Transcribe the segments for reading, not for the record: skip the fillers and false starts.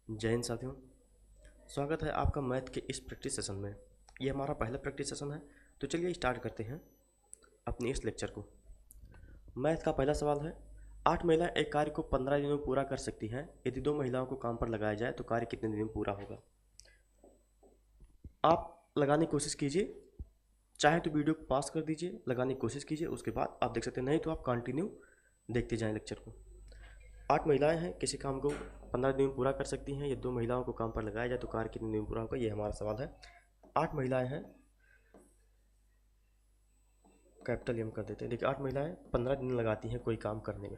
जय हिंद साथियों। स्वागत है आपका मैथ के इस प्रैक्टिस सेशन में। ये हमारा पहला प्रैक्टिस सेशन है, तो चलिए स्टार्ट करते हैं अपने इस लेक्चर को। मैथ का पहला सवाल है, 8 महिलाएं एक कार्य को 15 दिनों में पूरा कर सकती हैं। यदि 2 महिलाओं को काम पर लगाया जाए तो कार्य कितने दिन में पूरा होगा। आप लगाने की कोशिश कीजिए, चाहे तो वीडियो को पास कर दीजिए, लगाने की कोशिश कीजिए, उसके बाद आप देख सकते हैं, नहीं तो आप कंटिन्यू देखते जाएं लेक्चर को। 8 महिलाएं हैं, किसी काम को 15 दिन में पूरा कर सकती हैं। ये 2 महिलाओं को काम पर लगाया जाए तो कार्य कितने दिन में पूरा होगा, ये हमारा सवाल है। 8 महिलाएं हैं, कैपिटल एम कर देते हैं। देखिए 8 महिलाएं 15 दिन लगाती हैं कोई काम करने में।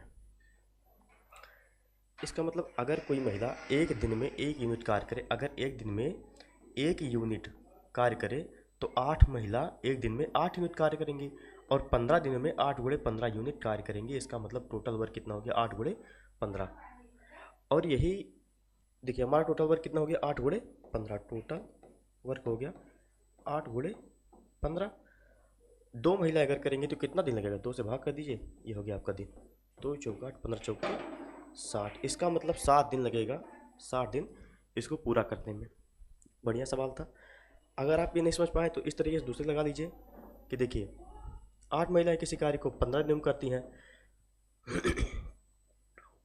इसका मतलब अगर कोई महिला एक दिन में 1 यूनिट कार्य करे, अगर एक दिन में 1 यूनिट कार्य करे तो 8 महिला एक दिन में 8 यूनिट कार्य करेंगी और 15 दिनों में 8 गुणे 15 यूनिट कार्य करेंगी। इसका मतलब टोटल वर्क कितना हो गया, 8 गुणे 15। और यही देखिए हमारा टोटल वर्क कितना हो गया, 8 गुणे 15। टोटल वर्क हो गया 8 गुणे 15। 2 महिला अगर करेंगे तो कितना दिन लगेगा, 2 से भाग कर दीजिए, ये हो गया आपका दिन। 2 चौका 8, 15 चौके 60। इसका मतलब 7 दिन लगेगा, 7 दिन इसको पूरा करने में। बढ़िया सवाल था। अगर आप ये नहीं समझ पाए तो इस तरीके से दूसरे लगा लीजिए कि देखिए 8 महिलाएं किसी कार्य को 15 दिन में करती हैं।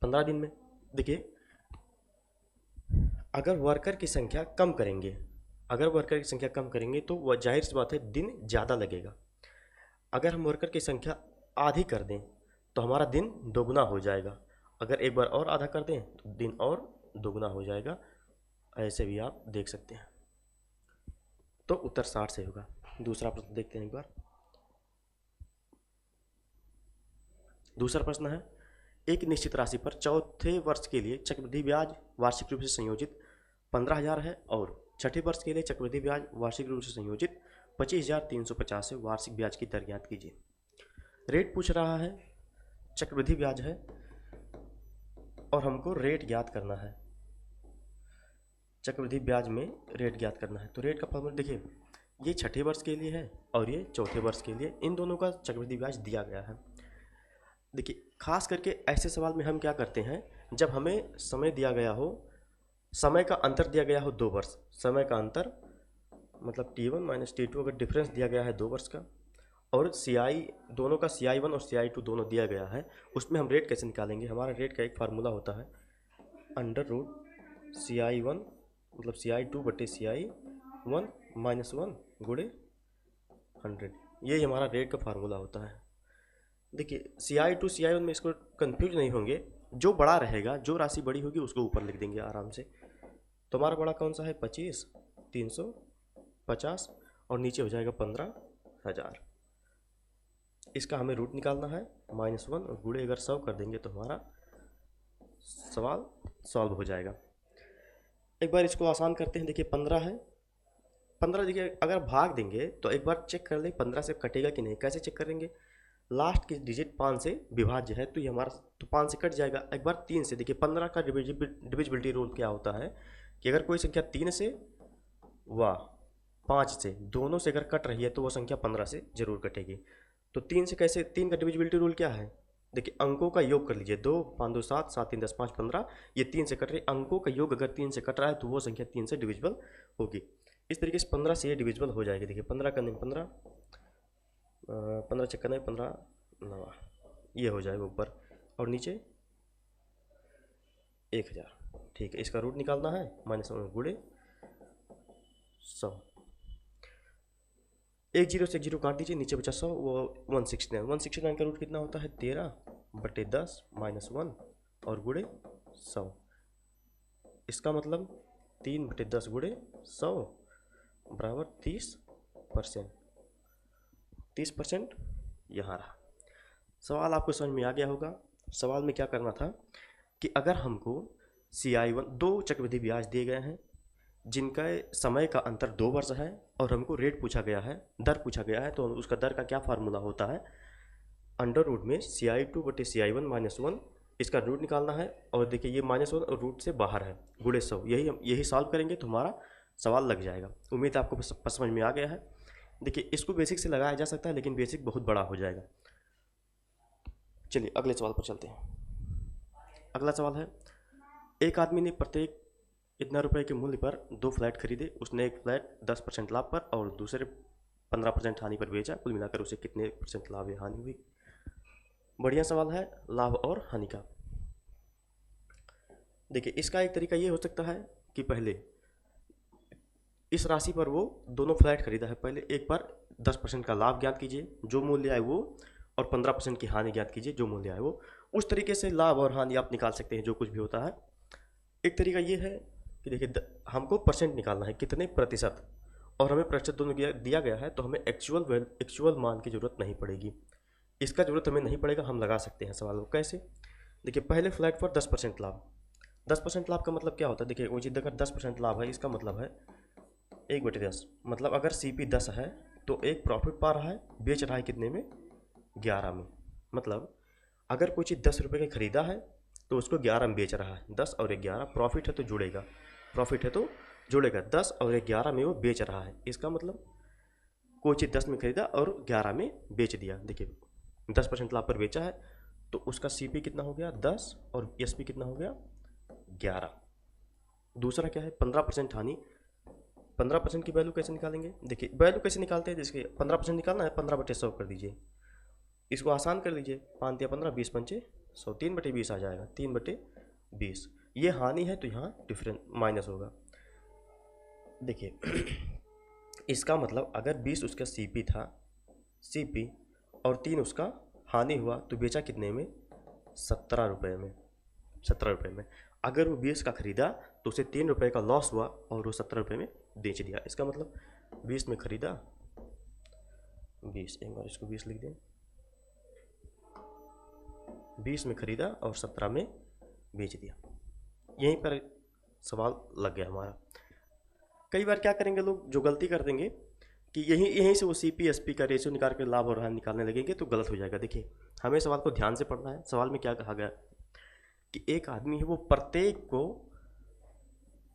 15 दिन में देखिए अगर वर्कर की संख्या कम करेंगे, अगर वर्कर की संख्या कम करेंगे तो वह जाहिर सी बात है दिन ज़्यादा लगेगा। अगर हम वर्कर की संख्या आधी कर दें तो हमारा दिन दोगुना हो जाएगा। अगर एक बार और आधा कर दें तो दिन और दोगुना हो जाएगा। ऐसे भी आप देख सकते हैं। तो उत्तर 60 से होगा। दूसरा प्रश्न देखते हैं एक बार। दूसरा प्रश्न है, एक निश्चित राशि पर चौथे वर्ष के लिए चक्रवृद्धि ब्याज वार्षिक रूप से संयोजित 15,000 है और छठे वर्ष के लिए चक्रवृद्धि ब्याज वार्षिक रूप से संयोजित 25,350 से वार्षिक ब्याज की दर ज्ञात कीजिए। रेट पूछ रहा है, चक्रवृद्धि ब्याज है और हमको रेट ज्ञात करना है। चक्रवृद्धि ब्याज में रेट ज्ञात करना है। तो रेट का फॉर्मूला देखिए, ये छठे वर्ष के लिए है और ये चौथे वर्ष के लिए, इन दोनों का चक्रवृद्धि ब्याज दिया गया है। देखिए खास करके ऐसे सवाल में हम क्या करते हैं, जब हमें समय दिया गया हो, समय का अंतर दिया गया हो 2 वर्ष, समय का अंतर मतलब T1 माइनस T2 अगर डिफरेंस दिया गया है 2 वर्ष का, और CI दोनों का CI1 और CI2 दोनों दिया गया है, उसमें हम रेट कैसे निकालेंगे। हमारा रेट का एक फार्मूला होता है अंडर रूट CI1 मतलब CI2 बटे CI1 माइनस 1 गुणे 100। ये हमारा रेट का फार्मूला होता है। देखिए CI2 CI1 में इसको कंफ्यूज नहीं होंगे, जो बड़ा रहेगा, जो राशि बड़ी होगी उसको ऊपर लिख देंगे आराम से। तो हमारा बड़ा कौन सा है, 25,350 और नीचे हो जाएगा 15,000। इसका हमें रूट निकालना है -1 और गुणे अगर 100 कर देंगे तो हमारा सवाल सॉल्व हो जाएगा। एक बार इसको आसान करते हैं। देखिए 15 है, 15 देखिए अगर भाग देंगे तो एक बार चेक कर लें 15 से कटेगा कि नहीं। कैसे चेक करेंगे, लास्ट की डिजिट 5 से विभाज्य है तो ये हमारा तो 5 से कट जाएगा। एक बार 3 से, देखिए 15 का डिविजिबिलिटी रूल क्या होता है कि अगर कोई संख्या 3 से व 5 से दोनों से अगर कट रही है तो वो संख्या 15 से जरूर कटेगी। तो 3 से कैसे, 3 का डिविजिबिलिटी रूल क्या है, देखिए अंकों का योग कर लीजिए, 2 5 2 7 7 3 10 5 15। ये 3 से कट रही, अंकों का योग अगर 3 से कट रहा है तो वो संख्या 3 से डिविजिबल होगी। इस तरीके से 15 से ये डिविजिबल हो जाएगी। देखिए 15 का नहीं 15, 15 चक्कर नहीं 15 9, ये हो जाएगा ऊपर और नीचे 1000। ठीक है, इसका रूट निकालना है -1 गुणे 100। एक जीरो से एक जीरो काट दीजिए, नीचे बचा 100, वो 169। 169 का रूट कितना होता है, 13 बटे 10 -1 और गुणे 100। इसका मतलब 3 बटे 10 गुणे 100 बराबर 30%। 30% यहाँ रहा। सवाल आपको समझ में आ गया होगा। सवाल में क्या करना था कि अगर हमको CI1 2 चक्रवृद्धि ब्याज दिए गए हैं जिनका समय का अंतर 2 वर्ष है और हमको रेट पूछा गया है, दर पूछा गया है, तो उसका दर का क्या फार्मूला होता है, अंडर रूट में CI2 बटे CI1 -1, इसका रूट निकालना है। और देखिए ये -1 और रूट से बाहर है, गुणे 100। यही सॉल्व करेंगे तो हमारा सवाल लग जाएगा। उम्मीद है आपको समझ में आ गया है। देखिए इसको बेसिक से लगाया जा सकता है लेकिन बेसिक बहुत बड़ा हो जाएगा। चलिए अगले सवाल पर चलते हैं। अगला सवाल है, एक आदमी ने प्रत्येक इतना रुपए के मूल्य पर 2 फ्लैट खरीदे, उसने एक फ्लैट 10% लाभ पर और दूसरे 15% हानि पर बेचा, कुल मिलाकर उसे कितने % लाभ या हानि हुई। बढ़िया सवाल है लाभ और हानि का। देखिए इसका एक तरीका ये हो सकता है कि पहले इस राशि पर वो दोनों फ्लैट खरीदा है, पहले एक बार 10% का लाभ ज्ञात कीजिए जो मूल्य आए वो, और 15% की हानि ज्ञात कीजिए जो मूल्य आए वो। उस तरीके से लाभ और हानि आप निकाल सकते हैं जो कुछ भी होता है। एक तरीका ये है कि देखिए हमको परसेंट निकालना है, कितने प्रतिशत, और हमें प्रतिशत दोनों दिया गया है, तो हमें एक्चुअल मान की जरूरत नहीं पड़ेगी। इसका जरूरत हमें नहीं पड़ेगा, हम लगा सकते हैं सवाल को। कैसे? देखिए पहले फ्लैट पर 10% लाभ। 10% लाभ का मतलब क्या होता है? देखिए वो जिद अगर 10% लाभ है, इसका मतलब है 1/10। मतलब अगर CP 10 है तो एक प्रॉफिट पा रहा है, बेच रहा है कितने में? 11 में। मतलब अगर कोई चीज़ 10 रुपये की खरीदा है तो उसको 11 में बेच रहा है। 10 और 11 प्रॉफिट है तो जुड़ेगा, प्रॉफिट है तो जुड़ेगा। 10 और 11 में वो बेच रहा है, इसका मतलब कोई चीज़ 10 में खरीदा और 11 में बेच दिया। देखिए 10% लाभ पर बेचा है तो उसका CP कितना हो गया? 10 और SP कितना हो गया? 11। दूसरा क्या है? 15% हानि। 15% की वैल्यू कैसे निकालेंगे? देखिए वैल्यू कैसे निकालते हैं, जिसके 15% निकालना है 15/100 कर दीजिए, इसको आसान कर लीजिए। 5 या 15, 20 पंचे 100, 3/20 आ जाएगा, 3/20। ये हानि है तो यहाँ डिफरेंस माइनस होगा। देखिए इसका मतलब अगर 20 उसका CP था, CP और 3 उसका हानि हुआ, तो बेचा कितने में? 17 रुपये में। 17 रुपये में। अगर वो 20 का खरीदा तो उसे 3 रुपये का लॉस हुआ और वो 17 रुपये में बेच दिया। इसका मतलब 20 में खरीदा, 20, एक बार इसको 20 लिख दें, 20 में खरीदा और 17 में बेच दिया। यहीं पर सवाल लग गया हमारा। कई बार क्या करेंगे लोग, जो गलती कर देंगे कि यहीं से वो CP SP का रेशियो निकाल कर लाभ और हानि निकालने लगेंगे तो गलत हो जाएगा। देखिए हमें सवाल को ध्यान से पढ़ना है। सवाल में क्या कहा गया कि एक आदमी है वो प्रत्येक को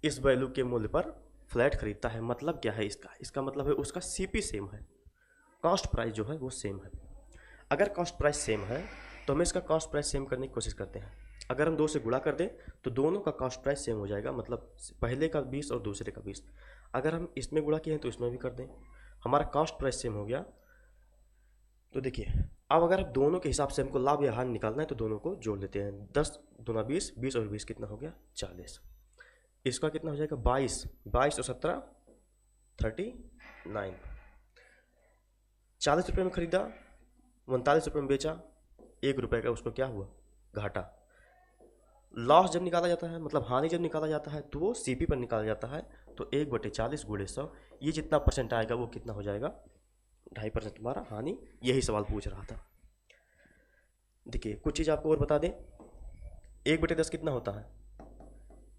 इस वैल्यू के मूल्य पर फ्लैट खरीदता है। मतलब क्या है इसका मतलब है उसका CP सेम है, कॉस्ट प्राइस जो है वो सेम है। अगर कॉस्ट प्राइस सेम है तो हमें इसका कॉस्ट प्राइस सेम करने की कोशिश करते हैं। अगर हम 2 से गुणा कर दें तो दोनों का कॉस्ट प्राइस सेम हो जाएगा, मतलब पहले का 20 और दूसरे का 20। अगर हम इसमें गुणा किए हैं तो इसमें भी कर दें, हमारा कॉस्ट प्राइस सेम हो गया। तो देखिए अब अगर आप दोनों के हिसाब से हमको लाभ या हानि निकालना है तो दोनों को जोड़ लेते हैं। 10 दूना 20, 20 और 20 कितना हो गया? 40। इसका कितना हो जाएगा? 22, 22 और 17 39। 40 रुपये में खरीदा, 39 रुपये में बेचा, 1 रुपये का उसको क्या हुआ? घाटा। लॉस जब निकाला जाता है, मतलब हानि जब निकाला जाता है, तो वो CP पर निकाला जाता है। तो 1/40 गुणे 100, ये जितना परसेंट आएगा वो कितना हो जाएगा? 2.5% हमारा हानि। यही सवाल पूछ रहा था। देखिए कुछ चीज़ आपको और बता दें, 1/10 कितना होता है?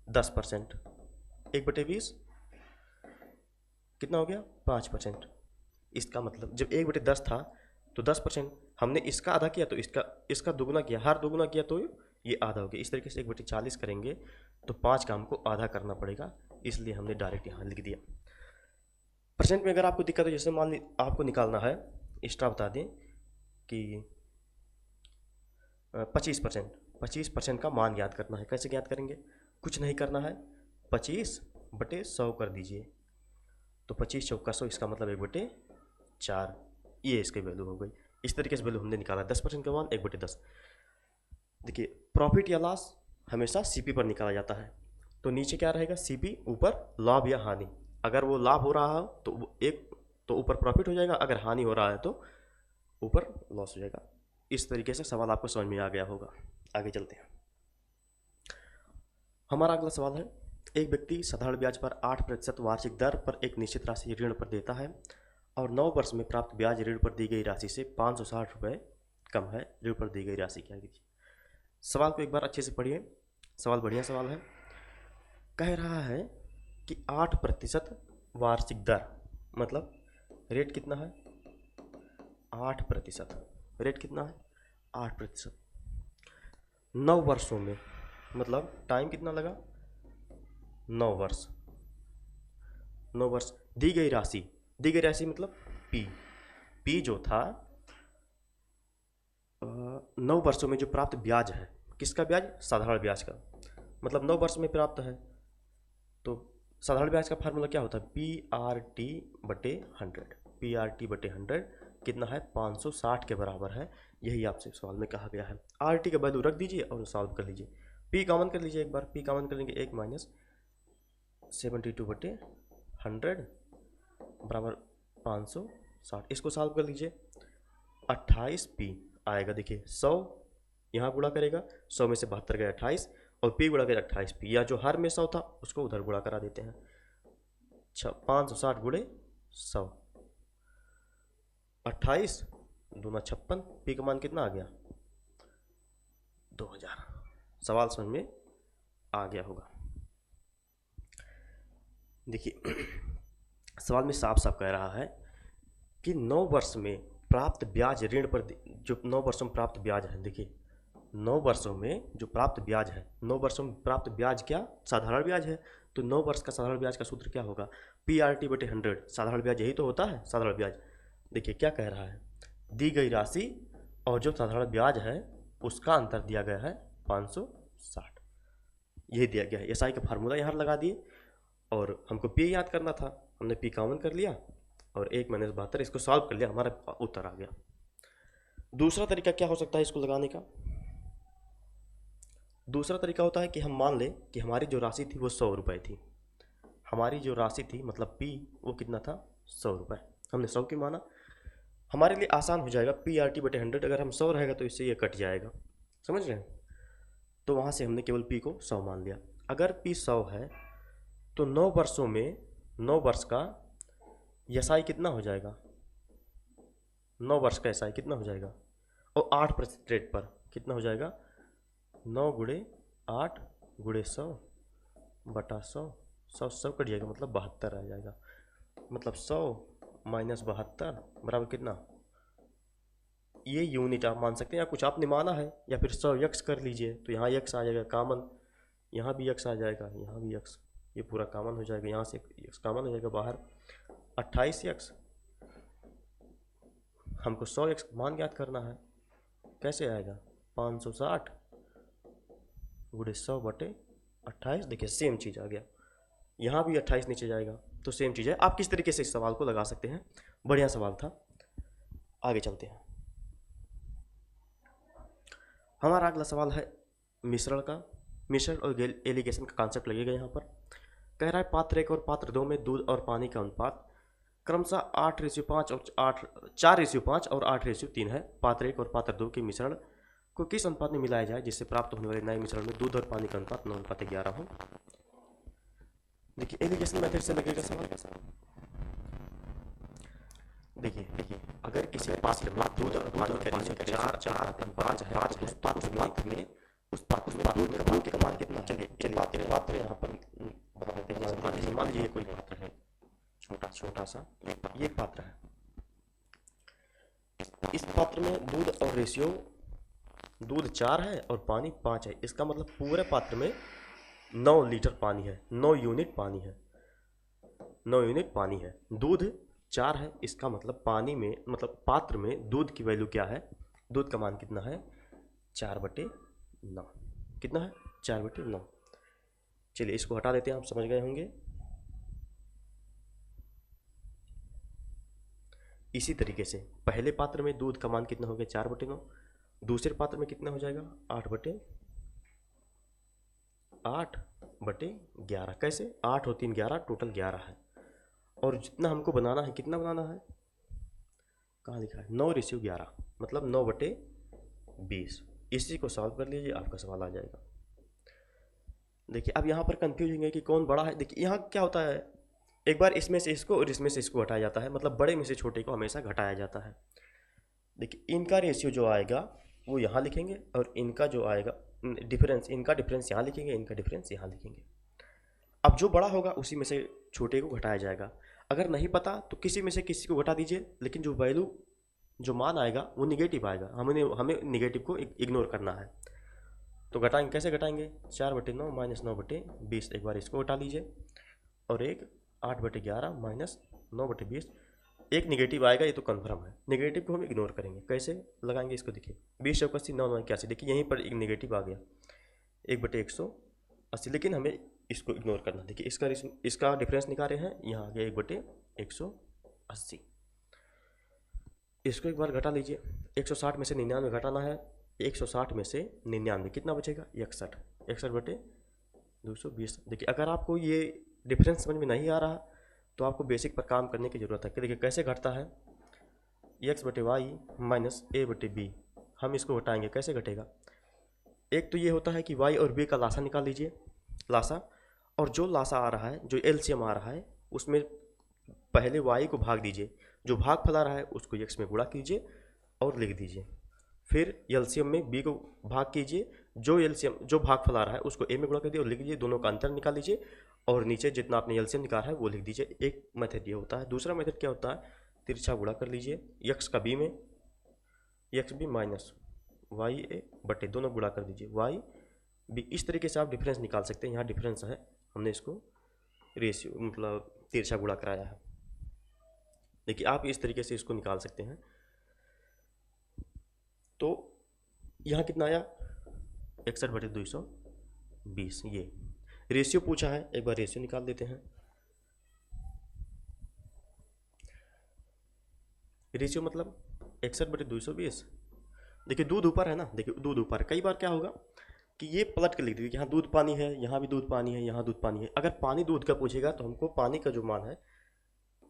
10%। 1/20 कितना हो गया? 5%। इसका मतलब जब 1/10 था तो 10% हमने इसका आधा किया तो इसका दुगुना किया, हर दुगुना किया तो ये आधा हो गया। इस तरीके से 1/40 करेंगे तो 5 का हमको आधा करना पड़ेगा, इसलिए हमने डायरेक्ट यहाँ लिख दिया। परसेंट में अगर आपको दिक्कत हो, जैसे मान ली आपको निकालना है, एक्स्ट्रा बता दें कि 25% का मान ज्ञात करना है। कैसे ज्ञात करेंगे? कुछ नहीं करना है, 25/100 कर दीजिए, तो 25 चौका 100, इसका मतलब 1/4, ये इसकी वैल्यू हो गई। इस तरीके से वैल्यू हमने निकाला 10% का मान 1/10। देखिए प्रॉफिट या लॉस हमेशा CP पर निकाला जाता है, तो नीचे क्या रहेगा? CP, ऊपर लाभ या हानि। अगर वो लाभ हो रहा हो तो ऊपर प्रॉफिट हो जाएगा, अगर हानि हो रहा है तो ऊपर लॉस हो जाएगा। इस तरीके से सवाल आपको समझ में आ गया होगा। आगे चलते हैं। हमारा अगला सवाल है, एक व्यक्ति साधारण ब्याज पर 8% वार्षिक दर पर एक निश्चित राशि ऋण पर देता है और 9 वर्ष में प्राप्त ब्याज ऋण पर दी गई राशि से 560 रुपये कम है। ऋण पर दी गई राशि क्या है? सवाल को एक बार अच्छे से पढ़िए, सवाल बढ़िया सवाल है। कह रहा है कि 8% वार्षिक दर, मतलब रेट कितना है? 8%। रेट कितना है? 8%। 9 वर्षों में, मतलब टाइम कितना लगा? 9 वर्ष। 9 वर्ष। दी गई राशि मतलब P जो था 9 वर्षों में जो प्राप्त ब्याज है, किसका ब्याज? साधारण ब्याज का। मतलब 9 वर्ष में प्राप्त है तो साधारण ब्याज का फार्मूला क्या होता है, PRT/100। PRT/100 कितना है, 560 के बराबर है। यही आपसे सवाल में कहा गया है। RT का वैल्यू रख दीजिए और सॉल्व कर लीजिए। P कॉमन कर लीजिए एक बार। P कॉमन कर लेंगे, 1 - 72/100 बराबर 560। इसको सॉल्व कर लीजिए। 28P आएगा। देखिए 100 यहाँ गुणा करेगा, 100 में से 72 गया 28, और P गुणा करेगा 28P, या जो हर में 100 था उसको उधर गुणा करा देते हैं। 560 गुणे 100, 28 दूना 56। P का मान कितना आ गया, 2000। सवाल समझ में आ गया होगा। देखिए सवाल में साफ साफ कह रहा है कि 9 वर्ष में प्राप्त ब्याज ऋण पर, जो 9 वर्षों में प्राप्त ब्याज है, देखिए 9 वर्षों में जो प्राप्त ब्याज है, 9 वर्षों में प्राप्त ब्याज क्या, साधारण ब्याज है। तो 9 वर्ष का साधारण ब्याज का सूत्र क्या होगा, PRT/100। साधारण ब्याज यही तो होता है, साधारण ब्याज। देखिए क्या कह रहा है, दी गई राशि और जो साधारण ब्याज है उसका अंतर दिया गया है 560। यही दिया गया है। SI का फार्मूला यहाँ लगा दिए और हमको P याद करना था, हमने P कॉमन कर लिया और 1 - 72 इसको सॉल्व कर लिया, हमारा उत्तर आ गया। दूसरा तरीका क्या हो सकता है इसको लगाने का, दूसरा तरीका होता है कि हम मान लें कि हमारी जो राशि थी वो 100 रुपये थी। हमारी जो राशि थी मतलब P वो कितना था, 100 रुपये। हमने 100 की माना, हमारे लिए आसान हो जाएगा। PRT/100 अगर हम 100 रहेगा तो इससे ये कट जाएगा, समझ रहे हैं। तो वहाँ से हमने केवल P को 100 मान लिया। अगर P 100 है तो 9 वर्षों में 9 वर्ष का SI कितना हो जाएगा, 9 वर्ष का SI कितना हो जाएगा, और 8% रेट पर कितना हो जाएगा, 9 गुणे 8 गुणे 100 बटा 100, 100 कट जाएगा मतलब 72 रह जाएगा। मतलब 100 - 72 बराबर कितना, ये यूनिट आप मान सकते हैं, या कुछ आपने माना है, या फिर 100 x कर लीजिए तो यहाँ x आ जाएगा कॉमन, यहाँ भी x आ जाएगा, यहाँ भी x, ये पूरा कॉमन हो जाएगा, यहाँ से x कॉमन हो जाएगा बाहर। 28x, हमको 100x मान ज्ञात करना है, कैसे आएगा, 560 गुणे 100 बटे 28। देखिए सेम चीज़ आ गया, यहाँ भी 28 नीचे जाएगा, तो सेम चीज़ है। आप किस तरीके से इस सवाल को लगा सकते हैं, बढ़िया सवाल था। आगे चलते हैं। हमारा अगला सवाल है मिश्रण का। मिश्रण और एलिगेशन का कॉन्सेप्ट लगेगा यहाँ पर। कह रहा है पात्र 1 और पात्र 2 में दूध और पानी का अनुपात क्रमशः 8:5 और 4:5 और 8:3 है। पात्र 1 और पात्र 2 के मिश्रण को किस अनुपात में मिलाया जाए जिससे प्राप्त होने वाले नए मिश्रण में दूध और पानी का अनुपात 9:11 हो। देखिए एलिगेशन मेथड से लगेगा सवाल कैसा। देखिए अगर किसी पात्र में दूध और पानी का रेशियो 4:5 है, उस पात्र में दूध का मान कितना है। चलिए पात्र यहाँ पर बता देते हैं। मान लीजिए कोई पात्र है, छोटा सा ये पात्र है। इस पात्र में दूध और रेशियो, दूध 4 है और पानी 5 है। इसका मतलब पूरे पात्र में 9 लीटर पानी है, 9 यूनिट पानी है, 9 यूनिट पानी है। दूध 4 है, इसका मतलब पानी में, मतलब पात्र में दूध की वैल्यू क्या है, दूध का मान कितना है, 4/9। कितना है, 4/9। चलिए इसको हटा देते हैं, आप समझ गए होंगे। इसी तरीके से पहले पात्र में दूध का मान कितना हो गया, 4/9। दूसरे पात्र में कितना हो जाएगा, 8/11। कैसे, 8 और 3 11, टोटल 11 है। और जितना हमको बनाना है, कितना बनाना है, कहाँ लिखा है, 9:11, मतलब 9/20। इसी को सॉल्व कर लीजिए, आपका सवाल आ जाएगा। देखिए अब यहाँ पर कंफ्यूज होंगे कि कौन बड़ा है। देखिए यहाँ क्या होता है, एक बार इसमें से इसको और इसमें से इसको हटाया जाता है, मतलब बड़े में से छोटे को हमेशा घटाया जाता है। देखिए इनका रेशियो जो आएगा वो यहाँ लिखेंगे, और इनका जो आएगा डिफरेंस, इनका डिफरेंस यहाँ लिखेंगे, इनका डिफरेंस यहाँ लिखेंगे। अब जो बड़ा होगा उसी में से छोटे को घटाया जाएगा। अगर नहीं पता तो किसी में से किसी को घटा दीजिए, लेकिन जो वैल्यू, जो मान आएगा वो निगेटिव आएगा। हमें निगेटिव को इग्नोर करना है। तो घटाएंगे, कैसे घटाएंगे, 4/9 - 9/20। एक बार इसको घटा लीजिए, और एक 8/11 - 9/20। एक निगेटिव आएगा, ये तो कन्फर्म है। निगेटिव को हम इग्नोर करेंगे। कैसे लगाएंगे इसको, देखिए 20 चौक 80, 9 9 81। देखिए यहीं पर एक निगेटिव आ गया, 1/180। लेकिन हमें इसको इग्नोर करना। देखिए इसका डिफरेंस निकाल रहे हैं, यहाँ आ गया 1/180। इसको एक बार घटा लीजिए, 160 में से 99 घटाना है, 160 में से 99 कितना बचेगा 61, 61/220। देखिए अगर आपको ये डिफरेंस समझ में नहीं आ रहा तो आपको बेसिक पर काम करने की ज़रूरत है कि देखिए कैसे घटता है। x/y माइनस a/b, हम इसको घटाएंगे, कैसे घटेगा। एक तो ये होता है कि y और b का लासा निकाल लीजिए, लासा, और जो लासा आ रहा है, जो एलसीएम आ रहा है, उसमें पहले y को भाग दीजिए, जो भागफल आ रहा है उसको x में गुणा कीजिए और लिख दीजिए। फिर एलसीएम में b को भाग कीजिए, जो भागफल आ रहा है उसको a में गुणा कर दिए और लिख दीजिए, दोनों का अंतर निकाल लीजिए और नीचे जितना आपने एलसीएम निकाला है वो लिख दीजिए। एक मेथड ये होता है। दूसरा मेथड क्या होता है, तिरछा गुणा कर लीजिए, x का b में, x b माइनस वाई ए बटे दोनों गुणा कर दीजिए वाई बी। इस तरीके से आप डिफरेंस निकाल सकते हैं। यहाँ डिफरेंस है, हमने इसको रेशियो मतलब तिरछा गुणा कराया है। देखिए आप इस तरीके से इसको निकाल सकते हैं। तो यहाँ कितना आया 61/220। ये रेशियो पूछा है, एक बार रेशियो निकाल देते हैं। रेशियो मतलब 61/220। देखिए दूध ऊपर है ना, देखिए दूध ऊपर, कई बार क्या होगा कि ये पलट के लिख दीजिए, यहाँ दूध पानी है, यहाँ भी दूध पानी है, यहाँ दूध पानी है। अगर पानी दूध का पूछेगा तो हमको पानी का जो मान है,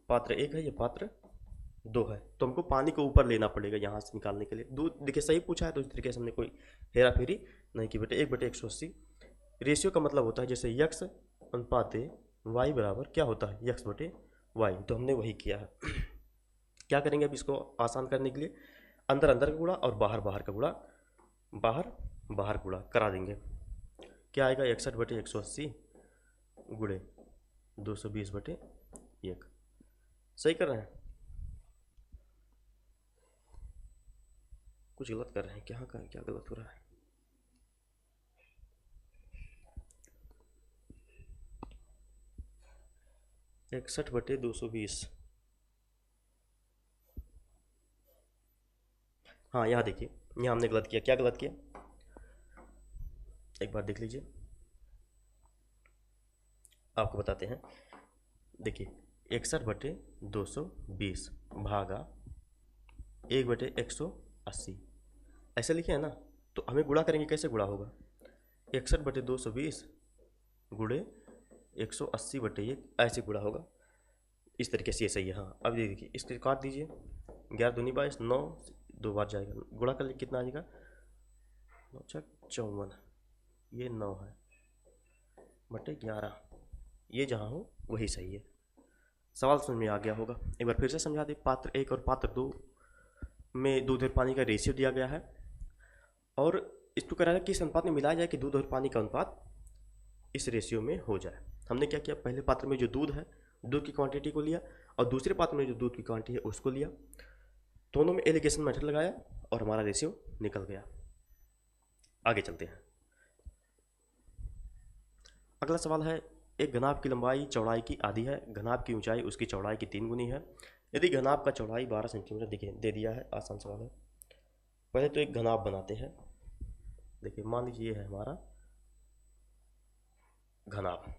पात्र 1 है, ये पात्र 2 है, तो हमको पानी को ऊपर लेना पड़ेगा यहाँ से निकालने के लिए। दूध देखिए सही पूछा है तो इस तरीके से हमने कोई हेरा फेरी नहीं की बेटे। 1/180 रेशियो का मतलब होता है जैसे x अनुपात y बराबर क्या होता है x/y, तो हमने वही किया है। क्या करेंगे अब इसको आसान करने के लिए, अंदर अंदर का गुणा और बाहर बाहर का गुणा, बाहर बाहर गुणा करा देंगे। क्या आएगा 61/180 गुणे 220/1। सही कर रहे हैं, कुछ गलत कर रहे हैं, क्या गलत हो रहा है। इकसठ बटे 220। हाँ यहाँ देखिए, यहाँ हमने गलत किया। क्या गलत किया एक बार देख लीजिए, आपको बताते हैं। देखिए 61/220 भागा 1/180 ऐसे लिखे हैं ना, तो हमें गुणा करेंगे, कैसे गुणा होगा 61/220 गुणे 180/1 ऐसे गुणा होगा। इस तरीके से ये सही है। हाँ अब ये देखिए, इसको काट दीजिए, 11 दूनी 22, 9 दो बार जाएगा, गुणा कर कितना आ जाएगा 9 × 54, ये 9 है बटे 11, ये जहाँ हो वही सही है। सवाल समझ में आ गया होगा। एक बार फिर से समझा दें। पात्र 1 और पात्र 2 में दूध और पानी का रेशियो दिया गया है और इसको कह रहा है कि इस अनुपात में मिलाया जाए कि दूध और पानी का अनुपात इस रेशियो में हो जाए। हमने क्या किया, पहले पात्र में जो दूध है, दूध की क्वांटिटी को लिया और दूसरे पात्र में जो दूध की क्वांटिटी है उसको लिया, दोनों में एलिगेशन मेथड लगाया और हमारा रेशियो निकल गया। आगे चलते हैं। अगला सवाल है, एक घनाभ की लंबाई चौड़ाई की आधी है, घनाभ की ऊंचाई उसकी चौड़ाई की 3 गुनी है। यदि घनाभ का चौड़ाई 12 सेंटीमीटर देखिए दे दिया है। आसान सवाल है। पहले तो एक घनाभ बनाते हैं। देखिए मान लीजिए ये है हमारा घनाभ,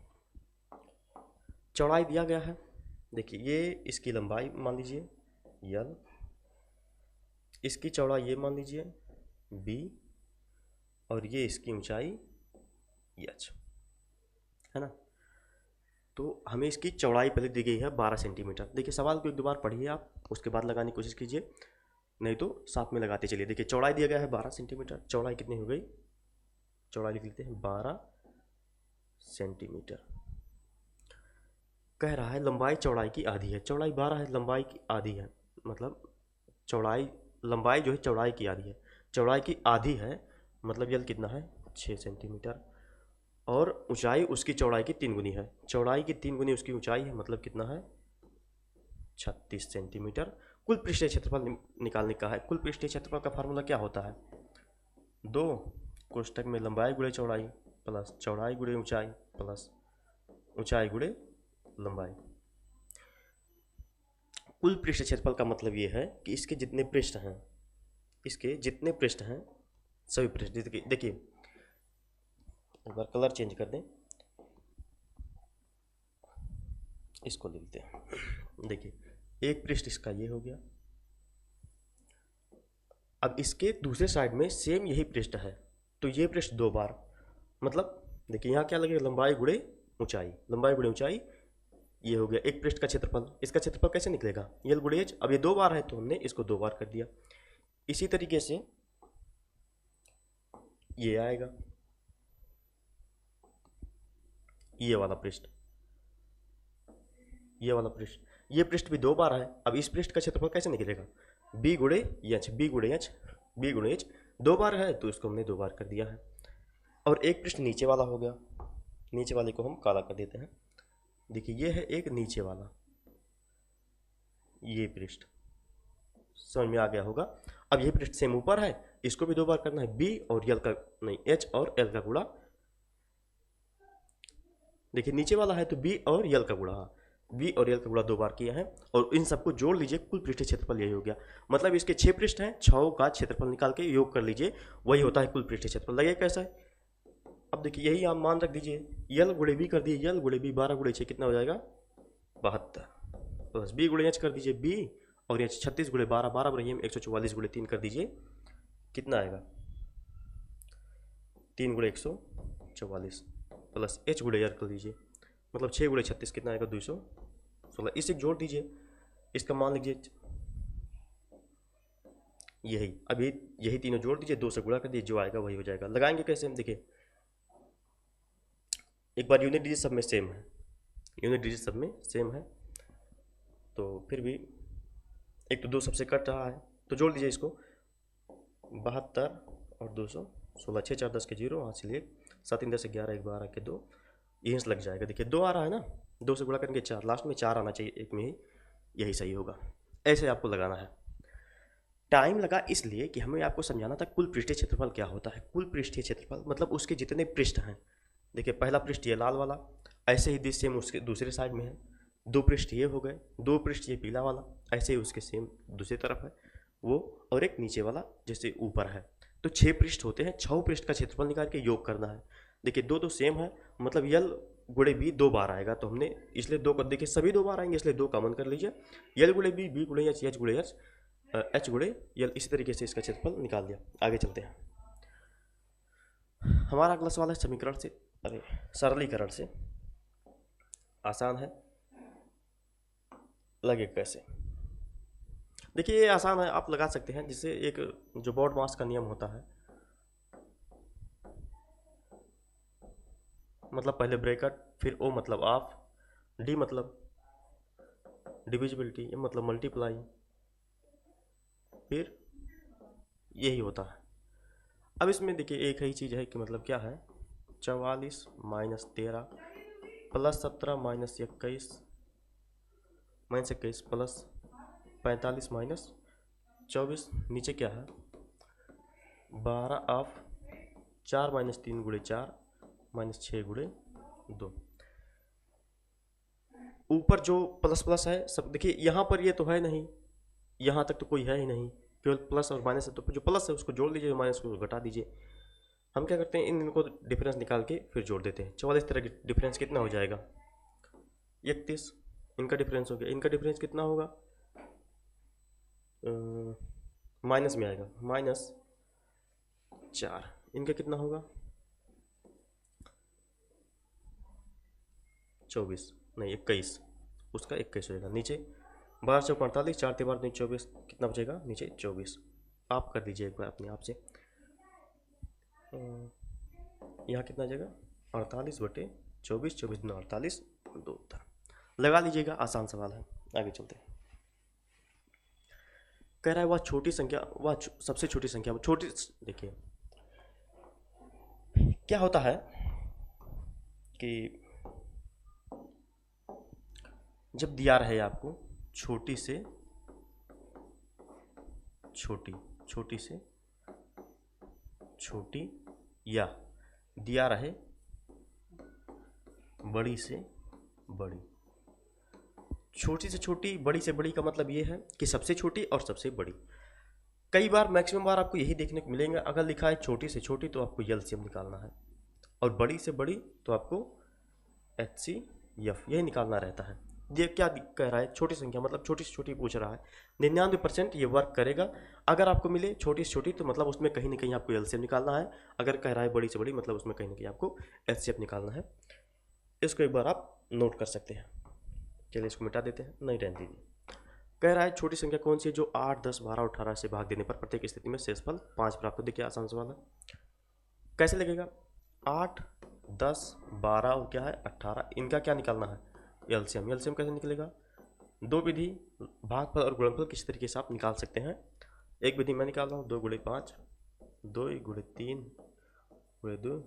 चौड़ाई दिया गया है। देखिए ये इसकी लंबाई मान लीजिए यल, इसकी चौड़ाई ये मान लीजिए बी, और ये इसकी ऊंचाई एच है ना। तो हमें इसकी चौड़ाई पहले दी गई है 12 सेंटीमीटर। देखिए सवाल को एक दो बार पढ़िए आप, उसके बाद लगाने की कोशिश कीजिए, नहीं तो साथ में लगाते चलिए। देखिए चौड़ाई दिया गया है 12 सेंटीमीटर, चौड़ाई कितनी हो गई, चौड़ाई लिख लेते हैं 12 सेंटीमीटर। कह रहा है लंबाई चौड़ाई की आधी है, चौड़ाई 12 है, लंबाई की आधी है, मतलब चौड़ाई लंबाई जो है चौड़ाई की आधी है, चौड़ाई की आधी है मतलब यल कितना है 6 सेंटीमीटर, और ऊंचाई उसकी चौड़ाई की 3 गुनी है, चौड़ाई की 3 गुनी उसकी ऊंचाई है, मतलब कितना है 36 सेंटीमीटर। कुल पृष्ठीय क्षेत्रफल निकालने का है। कुल पृष्ठीय क्षेत्रफल का फार्मूला क्या होता है, 2 कोष्ठक में लंबाई गुणे चौड़ाई प्लस चौड़ाई गुणे ऊंचाई प्लस ऊंचाई गुणे लंबाई। कुल पृष्ठ क्षेत्रफल का मतलब ये है कि इसके जितने पृष्ठ हैं, इसके जितने पृष्ठ हैं सभी पृष्ठ, देखिए एक बार कलर चेंज कर दें, इसको ले लेते हैं। देखिए एक पृष्ठ इसका ये हो गया। अब इसके दूसरे साइड में सेम यही पृष्ठ है, तो ये पृष्ठ 2 बार, मतलब देखिए यहाँ क्या लगेगा, लंबाई गुणे ऊंचाई, लंबाई गुणे ऊंचाई, ये हो गया एक पृष्ठ का क्षेत्रफल। इसका क्षेत्रफल कैसे निकलेगा, यल गुणे एच। अब ये 2 बार है तो हमने इसको 2 बार कर दिया। इसी तरीके से ये आएगा, ये वाला पृष्ठ, ये वाला पृष्ठ, ये पृष्ठ भी 2 बार है। अब इस पृष्ठ का क्षेत्रफल कैसे निकलेगा, बी गुणे एच, बी गुणे एच, बी गुणे एच, 2 बार है तो इसको हमने 2 बार कर दिया है। और एक पृष्ठ नीचे वाला हो गया, नीचे वाले को हम काला कर देते हैं। देखिए ये है एक नीचे वाला, ये पृष्ठ समझ में आ गया होगा। अब ये पृष्ठ सेम ऊपर है, इसको भी 2 बार करना है, बी और यल का नहीं, एच और एल का गुणा। देखिए नीचे वाला है तो बी और यल का गुणा, बी और यल का गुणा 2 बार किया है। और इन सबको जोड़ लीजिए, कुल पृष्ठीय क्षेत्रफल यही हो गया। मतलब इसके 6 पृष्ठ हैं, 6 का क्षेत्रफल निकाल के योग कर लीजिए, वही होता है कुल पृष्ठीय क्षेत्रफल। लगेगा कैसा है, अब देखिए यही आप मान रख दीजिए, यल गुणे बी कर दिए, यल गुणे बी 12 गुणे 6 कितना हो जाएगा 72, प्लस बी गुणे एच कर दीजिए बी, और एच 36 गुणे 12, 12 बराबर 144 गुणे 3 कर दीजिए, कितना आएगा 3 गुणे 144, प्लस एच गुणे यर कर दीजिए, मतलब 6 गुणे 36 कितना आएगा 216। इसे जोड़ दीजिए, इसका मान लीजिए यही, अब यही तीनों जोड़ दीजिए, 2 से गुणा कर दीजिए, जो आएगा वही हो जाएगा। लगाएंगे कैसे हम, देखिए एक बार यूनिट डिजिट सब में सेम है, यूनिट डिजिट सब में सेम है, तो फिर भी एक तो 2 सबसे कट रहा है तो जोड़ दीजिए इसको, 72 और 216, 6 4 10 के 0, हाथ से लिए 7 3 10 11 1 12 के 2, यहीं से लग जाएगा। देखिए 2 आ रहा है ना, 2 से गुणा करेंगे 4, लास्ट में 4 आना चाहिए एक में ही, यही सही होगा। ऐसे आपको लगाना है। टाइम लगा इसलिए कि हमें आपको समझाना था कुल पृष्ठीय क्षेत्रफल क्या होता है। कुल पृष्ठीय क्षेत्रफल मतलब उसके जितने पृष्ठ हैं। देखिए पहला पृष्ठ ये लाल वाला, ऐसे ही सेम उसके दूसरे साइड में है, 2 पृष्ठ ये हो गए, 2 पृष्ठ ये पीला वाला, ऐसे ही उसके सेम दूसरी तरफ है वो, और एक नीचे वाला जैसे ऊपर है। तो 6 पृष्ठ होते हैं, 6 पृष्ठ का क्षेत्रफल निकाल के योग करना है। देखिए 2 तो सेम है, मतलब यल गुणे बी 2 बार आएगा, तो हमने इसलिए 2 कर, देखिए सभी 2 बार आएंगे इसलिए 2 कॉमन कर लीजिए, यल गुणे बी, बी गुणे एच, एच गुणे एच, एच गुणे यल, इसी तरीके से इसका क्षेत्रफल निकाल दिया। आगे चलते हैं, हमारा अगला सवाल है समीकरण से, अरे सरलीकरण से, आसान है, लगे कैसे। देखिए ये आसान है, आप लगा सकते हैं, जिससे एक जो बॉड मास का नियम होता है, मतलब पहले ब्रैकेट, फिर ओ मतलब ऑफ, डी मतलब डिविजिबिलिटी, ए मतलब मल्टीप्लाई, फिर यही होता है। अब इसमें देखिए एक ही चीज़ है कि मतलब क्या है, 44 minus 13 plus 17 minus 21 plus 45 minus 24, नीचे क्या है 12 ऑफ 4 माइनस 3 गुणे 4 माइनस 6 गुणे 2, ऊपर जो प्लस प्लस है सब, देखिए यहाँ पर ये तो है नहीं, यहाँ तक तो कोई है ही नहीं, केवल प्लस और माइनस है, तो जो प्लस है उसको जोड़ लीजिए, माइनस को घटा दीजिए। हम क्या करते हैं, इनको डिफरेंस निकाल के फिर जोड़ देते हैं। 44 तरह की डिफरेंस कितना हो जाएगा 31, इनका डिफरेंस हो गया, इनका डिफरेंस कितना होगा माइनस में आएगा, माइनस 4, इनका कितना होगा 24 नहीं 21, उसका 21 होगा, नीचे 12 से 45, 4 3 12 24, कितना बचेगा नीचे 24। आप कर दीजिए एक बार अपने आप से, यहाँ कितना आ जाएगा 48 बटे 24, 24 दूना 48, 2 उत्तर लगा लीजिएगा, आसान सवाल है। आगे चलते हैं, कह रहा है वह छोटी संख्या, वह सबसे छोटी संख्या, छोटी, देखिए क्या होता है कि जब दिया रहे आपको छोटी से छोटी, छोटी से छोटी, या दिया रहे बड़ी से बड़ी, छोटी से छोटी, बड़ी से बड़ी का मतलब ये है कि सबसे छोटी और सबसे बड़ी। कई बार मैक्सिमम बार आपको यही देखने को मिलेंगे, अगर लिखा है छोटी से छोटी तो आपको एलसीएम निकालना है, और बड़ी से बड़ी तो आपको एचसीएफ यही निकालना रहता है। ये क्या कह रहा है, छोटी संख्या मतलब छोटी से छोटी पूछ रहा है। 99% ये वर्क करेगा। अगर आपको मिले छोटी से छोटी तो मतलब उसमें कहीं ना कहीं आपको एलसीएम निकालना है। अगर कह रहा है बड़ी से बड़ी मतलब उसमें कहीं ना कहीं आपको एचसीएफ निकालना है। इसको एक बार आप नोट कर सकते हैं। चलिए इसको मिटा देते हैं, नहीं रहने दीजिए। कह रहा है छोटी संख्या कौन सी है जो 8, 10, 12 और 18 से भाग देने पर प्रत्येक स्थिति में शेषफल 5 प्राप्त हो। देखिए आसान सवाल है। कैसे लगेगा, 8, 10, 12 और क्या है 18, इनका क्या निकालना है, एलसीएम। एलसीएम कैसे निकलेगा, दो विधि भागफल और गुणनफल किस तरीके से आप निकाल सकते हैं। एक विधि मैं निकाल रहा हूँ, 2 गुणे 5, 2 गुणे 3 गुणे 2,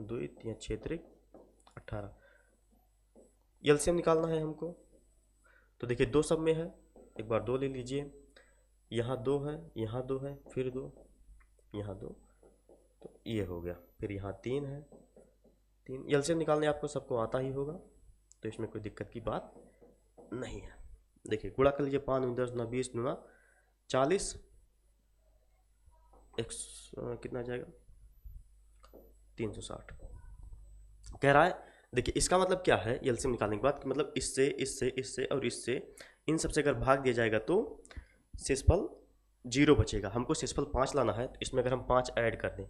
2 3 6 त्रिक 18, एलसीएम निकालना है हमको। तो देखिए 2 सब में है, एक बार 2 ले लीजिए, यहाँ 2 है, यहाँ 2 है, फिर 2, यहाँ 2, तो ये हो गया। फिर यहाँ 3 है, 3 एलसीएम निकालने आपको सबको आता ही होगा, तो इसमें कोई दिक्कत की बात नहीं है। देखिए गुणा कर लीजिए, 5 9 10 9 20 9 40, कितना आ जाएगा 360 कह रहा है। देखिए इसका मतलब क्या है एलसीएम निकालने के बाद, मतलब इससे इससे इससे और इससे इन सबसे अगर भाग दिया जाएगा तो शेषफल 0 बचेगा। हमको शेषफल 5 लाना है, तो इसमें अगर हम 5 ऐड कर दें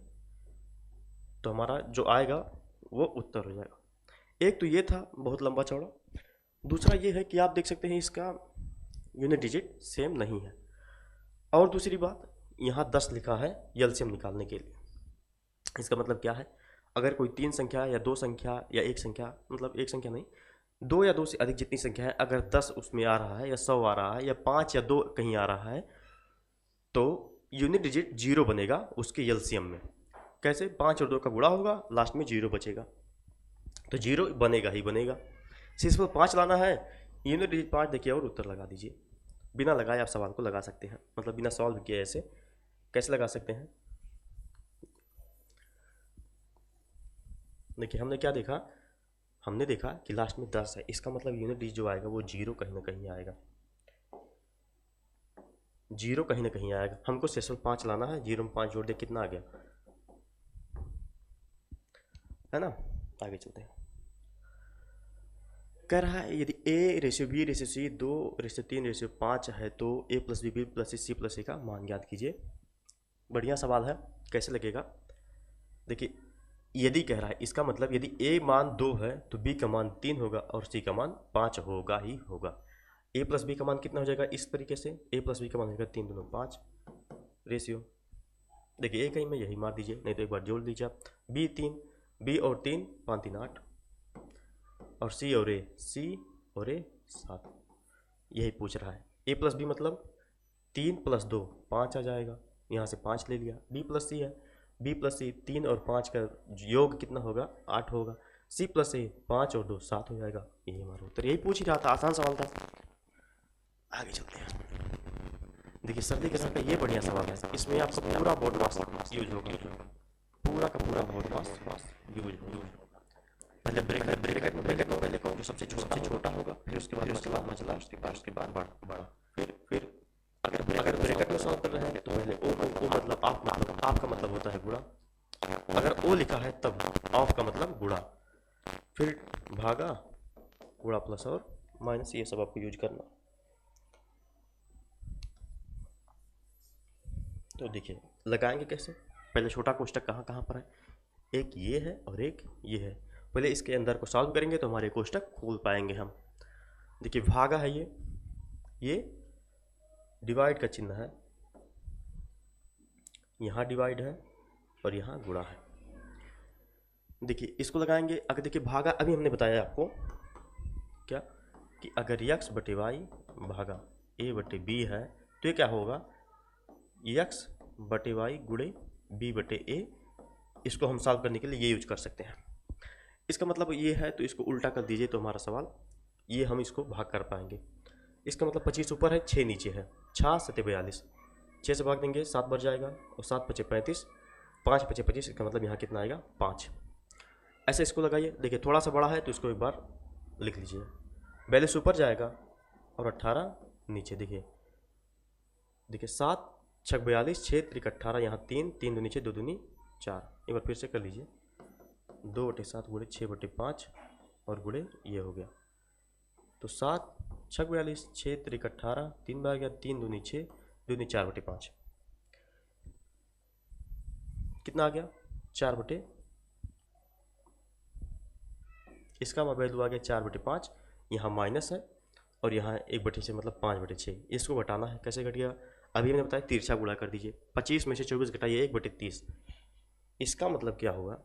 तो हमारा जो आएगा वो उत्तर हो जाएगा। एक तो ये था बहुत लंबा चौड़ा। दूसरा ये है कि आप देख सकते हैं इसका यूनिट डिजिट सेम नहीं है। और दूसरी बात, यहाँ 10 लिखा है एलसीएम निकालने के लिए। इसका मतलब क्या है, अगर कोई 3 संख्या या 2 संख्या या एक संख्या, मतलब एक संख्या नहीं, 2 या 2 से अधिक जितनी संख्या है, अगर 10 उसमें आ रहा है या 100 आ रहा है या 5 या 2 कहीं आ रहा है, तो यूनिट डिजिट 0 बनेगा उसके एलसीएम में। कैसे, 5 और 2 का गुणा होगा, लास्ट में 0 बचेगा, तो 0 बनेगा ही बनेगा। शेषफल 5 लाना है, यूनिट डिजिट 5 देखिए और उत्तर लगा दीजिए। बिना लगाए आप सवाल को लगा सकते हैं, मतलब बिना सॉल्व किए ऐसे कैसे लगा सकते हैं। देखिए हमने क्या देखा, हमने देखा कि लास्ट में 10 है, इसका मतलब यूनिट डिजिट जो आएगा वो 0 कहीं ना कहीं आएगा, 0 कहीं ना कहीं आएगा। हमको शेषफल 5 लाना है, 0 में 5 जोड़ दे कितना आ गया, है ना। आगे चलते हैं। कह रहा है यदि a ratio b ratio c 2 ratio 3 ratio 5 है तो a plus b plus c plus a का मान ज्ञात कीजिए। बढ़िया सवाल है, कैसे लगेगा। देखिए यदि कह रहा है, इसका मतलब यदि a मान 2 है तो b का मान 3 होगा और c का मान 5 होगा ही होगा। a प्लस b का मान कितना हो जाएगा, इस तरीके से a प्लस b का मान होगा 3 2 5 रेशियो। देखिए a कहीं में यही मार दीजिए, नहीं तो एक बार जोड़ दीजिए आप, b और 3 5 3 8 और c और a 7, यही पूछ रहा है। a प्लस बी मतलब 3 प्लस 2 5 आ जाएगा, यहाँ से 5 ले लिया। b प्लस सी है, b प्लस सी 3 और 5 का योग कितना होगा 8 होगा। c प्लस a 5 और 2 7 हो जाएगा, यही हमारा उत्तर। यही पूछ ही रहा था, आसान सवाल था। आगे चलते हैं। देखिए सर्दी के समय का ये बढ़िया सवाल है, इसमें आपका पूरा बोर्ड मास यूज होगा, पूरा का पूरा बोर्ड मास यूज होगा। पहले ब्रैकेट में पहले को जो सबसे छोटा होगा, फिर उसके बाद मचला, उसके बाद बड़ा। फिर अगर ब्रैकेट में सॉल्व कर रहे हैं तो पहले ओ मतलब आप का मतलब होता है गुणा। अगर ओ लिखा है तब ऑफ का मतलब गुणा, फिर भागा, गुणा प्लस और माइनस, ये सब आपको यूज करना। तो देखिए लगाएंगे कैसे, पहले छोटा कोष्टक कहाँ कहाँ पर है, एक ये है और एक ये है। पहले इसके अंदर को सॉल्व करेंगे तो हमारे कोष्टक खोल पाएंगे हम। देखिए भागा है, ये डिवाइड का चिन्ह है, यहाँ डिवाइड है और यहाँ गुणा है। देखिए इसको लगाएंगे। अगर देखिए भागा अभी हमने बताया आपको क्या कि अगर x बटे वाई भागा a बटे b है तो ये क्या होगा, x बटे वाई गुणे b बटे a। इसको हम सॉल्व करने के लिए ये यूज कर सकते हैं। इसका मतलब ये है, तो इसको उल्टा कर दीजिए तो हमारा सवाल ये हम इसको भाग कर पाएंगे। इसका मतलब 25 ऊपर है 6 नीचे है, 6 7 42, 6 से भाग देंगे 7 बढ़ जाएगा और 7 5 35, 5 5 25, इसका मतलब यहाँ कितना आएगा 5। ऐसे इसको लगाइए। देखिए थोड़ा सा बड़ा है तो इसको एक बार लिख लीजिए, 42 ऊपर जाएगा और 18 नीचे। देखिए 7 6 42, 6 3 18, यहाँ 3 3 दो नीचे 2 दूनी 4। एक बार फिर से कर लीजिए, 2 बटे 7 गुणे 6 बटे 5 और गुणे ये हो गया, तो 7 6 42, 6 3 18, 3 बार गया, 3 दूनी 6, दूनी 4/5, कितना आ गया 4 इसका वैल्यू आ गया 4/5, यहाँ माइनस है और यहाँ 1/6 मतलब 5/6, इसको घटाना है। कैसे घट गया? अभी मैंने बताया तिरछा गुणा कर दीजिए। 25 में से 24 घटाइए 1/30, इसका मतलब क्या होगा?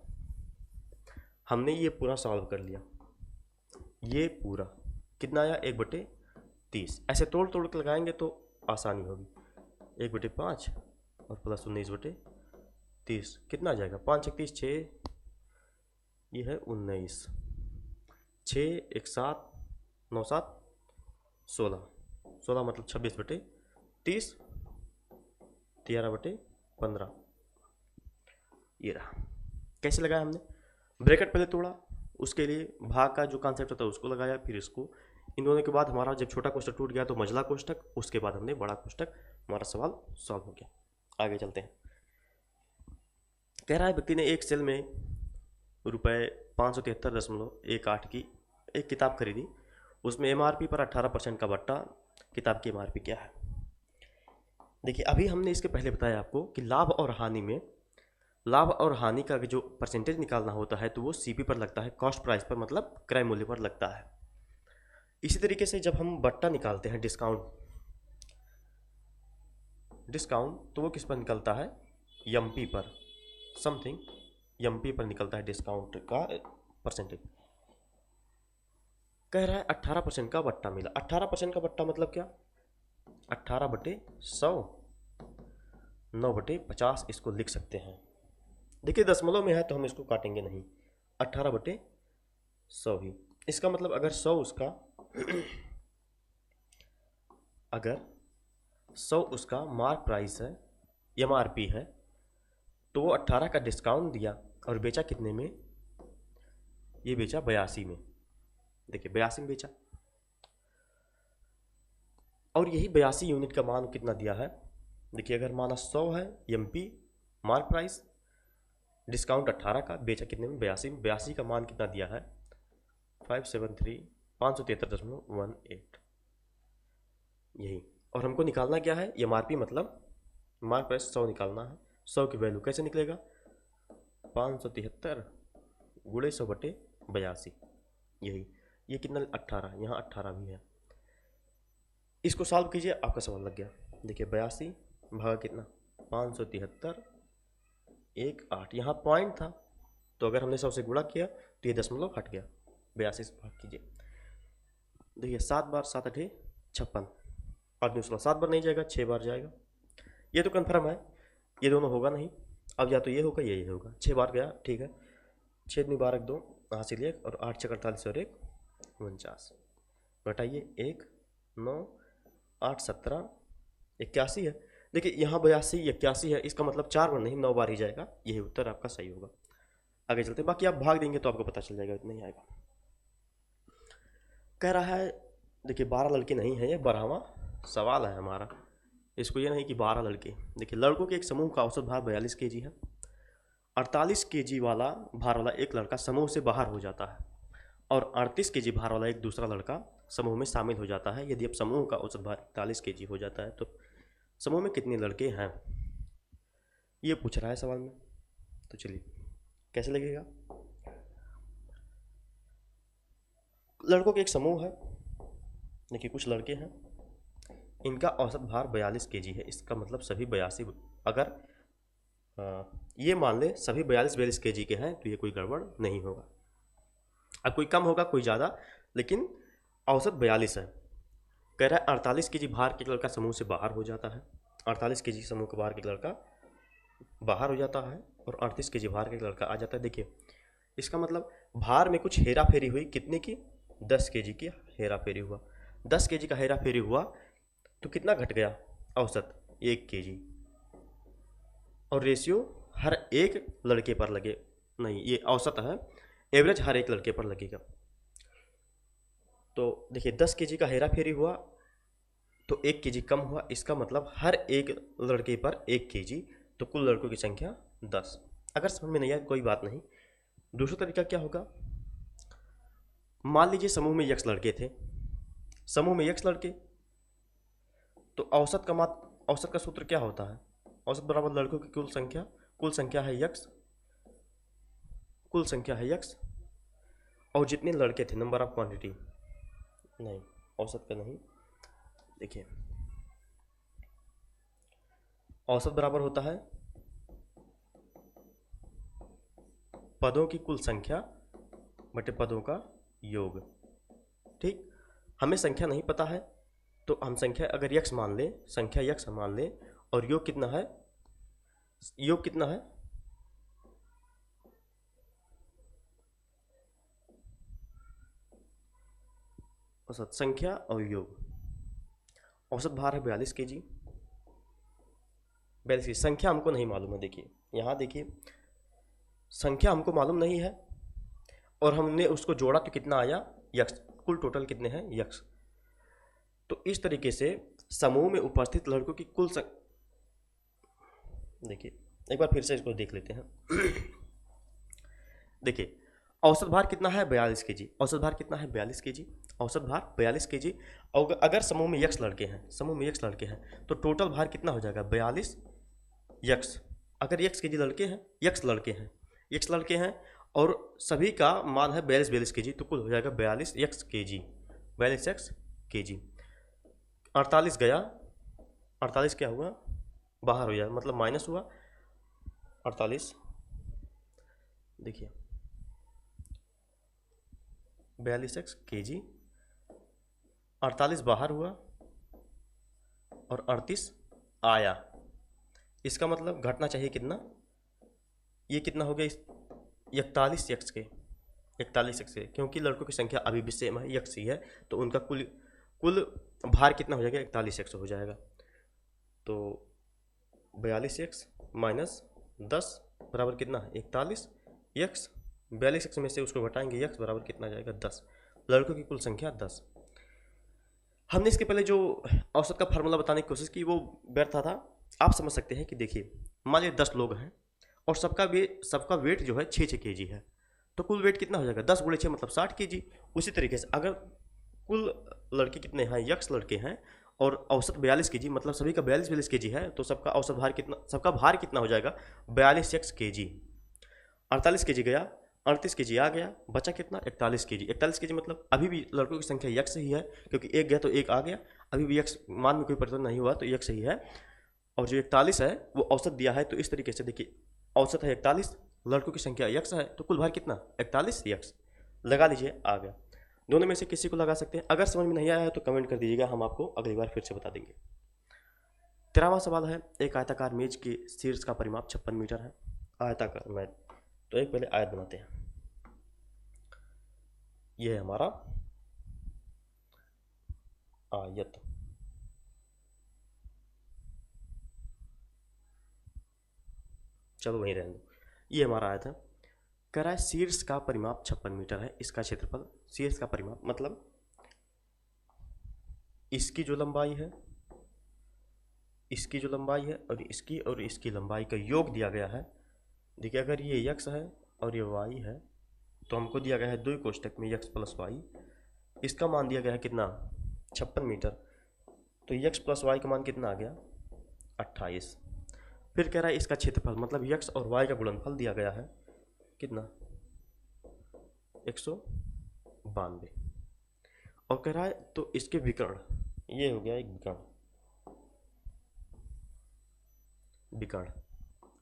हमने ये पूरा सॉल्व कर लिया, ये पूरा कितना आया 1/30। ऐसे तोड़ तोड़ के लगाएंगे तो आसानी होगी। 1/5 और प्लस 19/30 कितना आ जाएगा? 5 31 6, ये है 19, 6 1 7 9 7 16, 16 मतलब 26/30, 13/15, ये रहा। कैसे लगाया हमने? ब्रैकेट पहले तोड़ा, उसके लिए भाग का जो कॉन्सेप्ट होता है उसको लगाया, फिर इसको। इन दोनों के बाद हमारा जब छोटा कोष्ठक टूट गया तो मझला कोष्ठक, उसके बाद हमने बड़ा कोष्ठक, हमारा सवाल सॉल्व हो गया। आगे चलते हैं। कह रहा है व्यक्ति ने एक सेल में रुपये 573.18 की एक किताब खरीदी, उसमें MRP पर 18% का बट्टा, किताब की MRP क्या है? देखिए अभी हमने इसके पहले बताया आपको कि लाभ और हानि में, लाभ और हानि का जो परसेंटेज निकालना होता है तो वो CP पर लगता है, कॉस्ट प्राइस पर मतलब क्रय मूल्य पर लगता है। इसी तरीके से जब हम बट्टा निकालते हैं डिस्काउंट तो वो किस पर निकलता है? MP पर, समथिंग MP पर निकलता है डिस्काउंट का परसेंटेज। कह रहा है 18% का बट्टा मिला। 18% का बट्टा मतलब क्या? 18/100, 9/50 इसको लिख सकते हैं। देखिए दशमलव में है तो हम इसको काटेंगे नहीं, 18/100 ही। इसका मतलब अगर 100 उसका अगर 100 उसका मार्क प्राइस है, MRP है, तो वो 18 का डिस्काउंट दिया और बेचा कितने में? ये बेचा 82 में। देखिए 82 में बेचा, और यही 82 यूनिट का मान कितना दिया है? देखिए अगर माना 100 है MP मार्क प्राइस, डिस्काउंट 18 का, बेचा कितने में? 82 में। 82 का मान कितना दिया है? 573.18, यही। और हमको निकालना क्या है? MRP मतलब मार्क प्राइस 100 निकालना है। 100 की वैल्यू कैसे निकलेगा? 573 गुणे 100/82, यही। ये कितना? 18, यहाँ 18 भी है। इसको सॉल्व कीजिए, आपका सवाल लग गया। देखिए 82 भागा कितना? 573 1 8, यहाँ पॉइंट था तो अगर हमने 100 से गुणा किया तो ये दशमलव हट गया। 82 से भाग कीजिए। देखिए 7 बार 7 8 56, और दूसरा 7 बार नहीं जाएगा, 6 बार जाएगा। ये तो कन्फर्म है, ये दोनों होगा नहीं। अब या तो ये होगा या ये होगा। 6 बार गया, ठीक है। 6 दूनी 12 2 हासिल 1, और 8 6 48 और 1 49, घटाइए 1 9 8 17 81 है। देखिए यहाँ 82 81 है, इसका मतलब 4 बार नहीं 9 बार ही जाएगा। यही उत्तर आपका सही होगा। आगे चलते, बाकी आप भाग देंगे तो आपको पता चल जाएगा, इतना ही आएगा। कह रहा है देखिए 12 लड़के नहीं है, ये 12वां सवाल है हमारा। इसको ये नहीं कि 12 लड़के। देखिए लड़कों के एक समूह का औसत भार 42 kg है। 48 kg वाला भार वाला एक लड़का समूह से बाहर हो जाता है और 38 kg भार वाला एक दूसरा लड़का समूह में शामिल हो जाता है। यदि अब समूह का औसत भार 41 kg हो जाता है तो समूह में कितने लड़के हैं, ये पूछ रहा है सवाल में। तो चलिए कैसे लगेगा। लड़कों के एक समूह है, देखिए कुछ लड़के हैं, इनका औसत भार 42 kg है। इसका मतलब सभी 82, अगर ये मान ले सभी 42 kg के हैं तो ये कोई गड़बड़ नहीं होगा। अब कोई कम होगा कोई ज़्यादा, लेकिन औसत 42 है। कह रहा है 48 kg भार के लड़का समूह से बाहर हो जाता है। 48 kg समूह के भार के लड़का बाहर हो जाता है और 38 kg भार के लड़का आ जाता है। देखिए इसका मतलब भार में कुछ हेरा फेरी हुई, कितने की? 10 kg की हेरा फेरी हुआ। 10 kg का हेरा फेरी हुआ तो कितना घट गया औसत? 1 kg। और रेशियो हर एक लड़के पर लगे, नहीं ये औसत है, एवरेज हर एक लड़के पर लगेगा। तो देखिए 10 kg का हेरा फेरी हुआ तो 1 kg कम हुआ, इसका मतलब हर एक लड़के पर 1 kg, तो कुल लड़कों की संख्या 10। अगर समझ में नहीं आया कोई बात नहीं। दूसरा तरीका क्या होगा? मान लीजिए समूह में x लड़के थे, समूह में x लड़के, तो औसत का सूत्र क्या होता है? औसत बराबर लड़कों की कुल संख्या है x, और जितने लड़के थे, नंबर ऑफ क्वांटिटी, नहीं औसत का नहीं, देखिए औसत बराबर होता है पदों की कुल संख्या बटे पदों का योग। ठीक, हमें संख्या नहीं पता है तो हम संख्या अगर x मान लें और योग कितना है? औसत संख्या और योग। औसत भार है 42 kg। 42 की संख्या हमको नहीं मालूम है। देखिए यहाँ देखिए, संख्या हमको मालूम नहीं है और हमने उसको जोड़ा तो कितना आया? x। कुल टोटल कितने हैं? x। तो इस तरीके से समूह में उपस्थित लड़कों की कुल देखिए एक बार फिर से इसको देख लेते हैं। देखिए औसत भार कितना है? 42 kg। औसत भार कितना है? 42 kg। औसत भार 42 kg। और अगर समूह में x लड़के हैं तो टोटल भार कितना हो जाएगा? 42 x। अगर x kg x लड़के हैं और सभी का मान है 42 kg, तो कुल हो जाएगा 42 x kg। 48 गया, 48 क्या हुआ? बाहर हो जाएगा, मतलब माइनस हुआ 48। देखिए 42x kg, 48 बाहर हुआ और 38 आया। इसका मतलब घटना चाहिए कितना? ये कितना हो गया? 41x के, क्योंकि लड़कों की संख्या अभी भी सेम है, x ही है, तो उनका कुल भार कितना हो जाएगा? 41x हो जाएगा। तो 42x माइनस 10 बराबर कितना है? 41x। 42x में से उसको घटाएंगे, x बराबर कितना जाएगा? 10। लड़कों की कुल संख्या 10। हमने इसके पहले जो औसत का फार्मूला बताने की कोशिश की वो व्यर्थ था। आप समझ सकते हैं कि देखिए मान लीजिए 10 लोग हैं और सबका वेट जो है 6 kg है, तो कुल वेट कितना हो जाएगा? 10 × 6 मतलब 60 kg। उसी तरीके से अगर कुल लड़के कितने हैं? x लड़के हैं और औसत 42 kg, मतलब सभी का 42 kg है, तो सबका भार कितना हो जाएगा? 42x kg। 48 kg गया, 38 kg आ गया, बचा कितना? 41 kg। 41 kg मतलब अभी भी लड़कों की संख्या x ही है, क्योंकि एक गया तो एक आ गया, अभी भी x मान में कोई परिवर्तन नहीं हुआ, तो x ही है। और जो 41 है वो औसत दिया है, तो इस तरीके से देखिए औसत है 41, लड़कों की संख्या x है, तो कुल भार कितना? 41x। लगा लीजिए, आ गया। दोनों में से किसी को लगा सकते हैं। अगर समझ में नहीं आया है तो कमेंट कर दीजिएगा, हम आपको अगली बार फिर से बता देंगे। 13वां सवाल है, एक आयताकार मेज के शीर्ष का परिमाप 56 मीटर है। आयताकार मेज, तो एक पहले आयत बनाते हैं। यह है हमारा आयत। चलो वहीं रहने दो। ये हमारा आयत है। कह रहा है शीर्ष का परिमाप 56 मीटर है। इसका क्षेत्रफल, शीर्ष का परिमाप मतलब इसकी जो लंबाई है और इसकी लंबाई का योग दिया गया है। देखिए अगर ये x है और ये y है, तो हमको दिया गया है 2 कोष्ठक में x प्लस वाई। इसका मान दिया गया है कितना? 56 मीटर। तो x प्लस वाई का मान कितना आ गया? 28। फिर कह रहा है इसका क्षेत्रफल, मतलब x और y का गुणनफल दिया गया है कितना? 192। और कह रहा है तो इसके विकर्ण, ये हो गया एक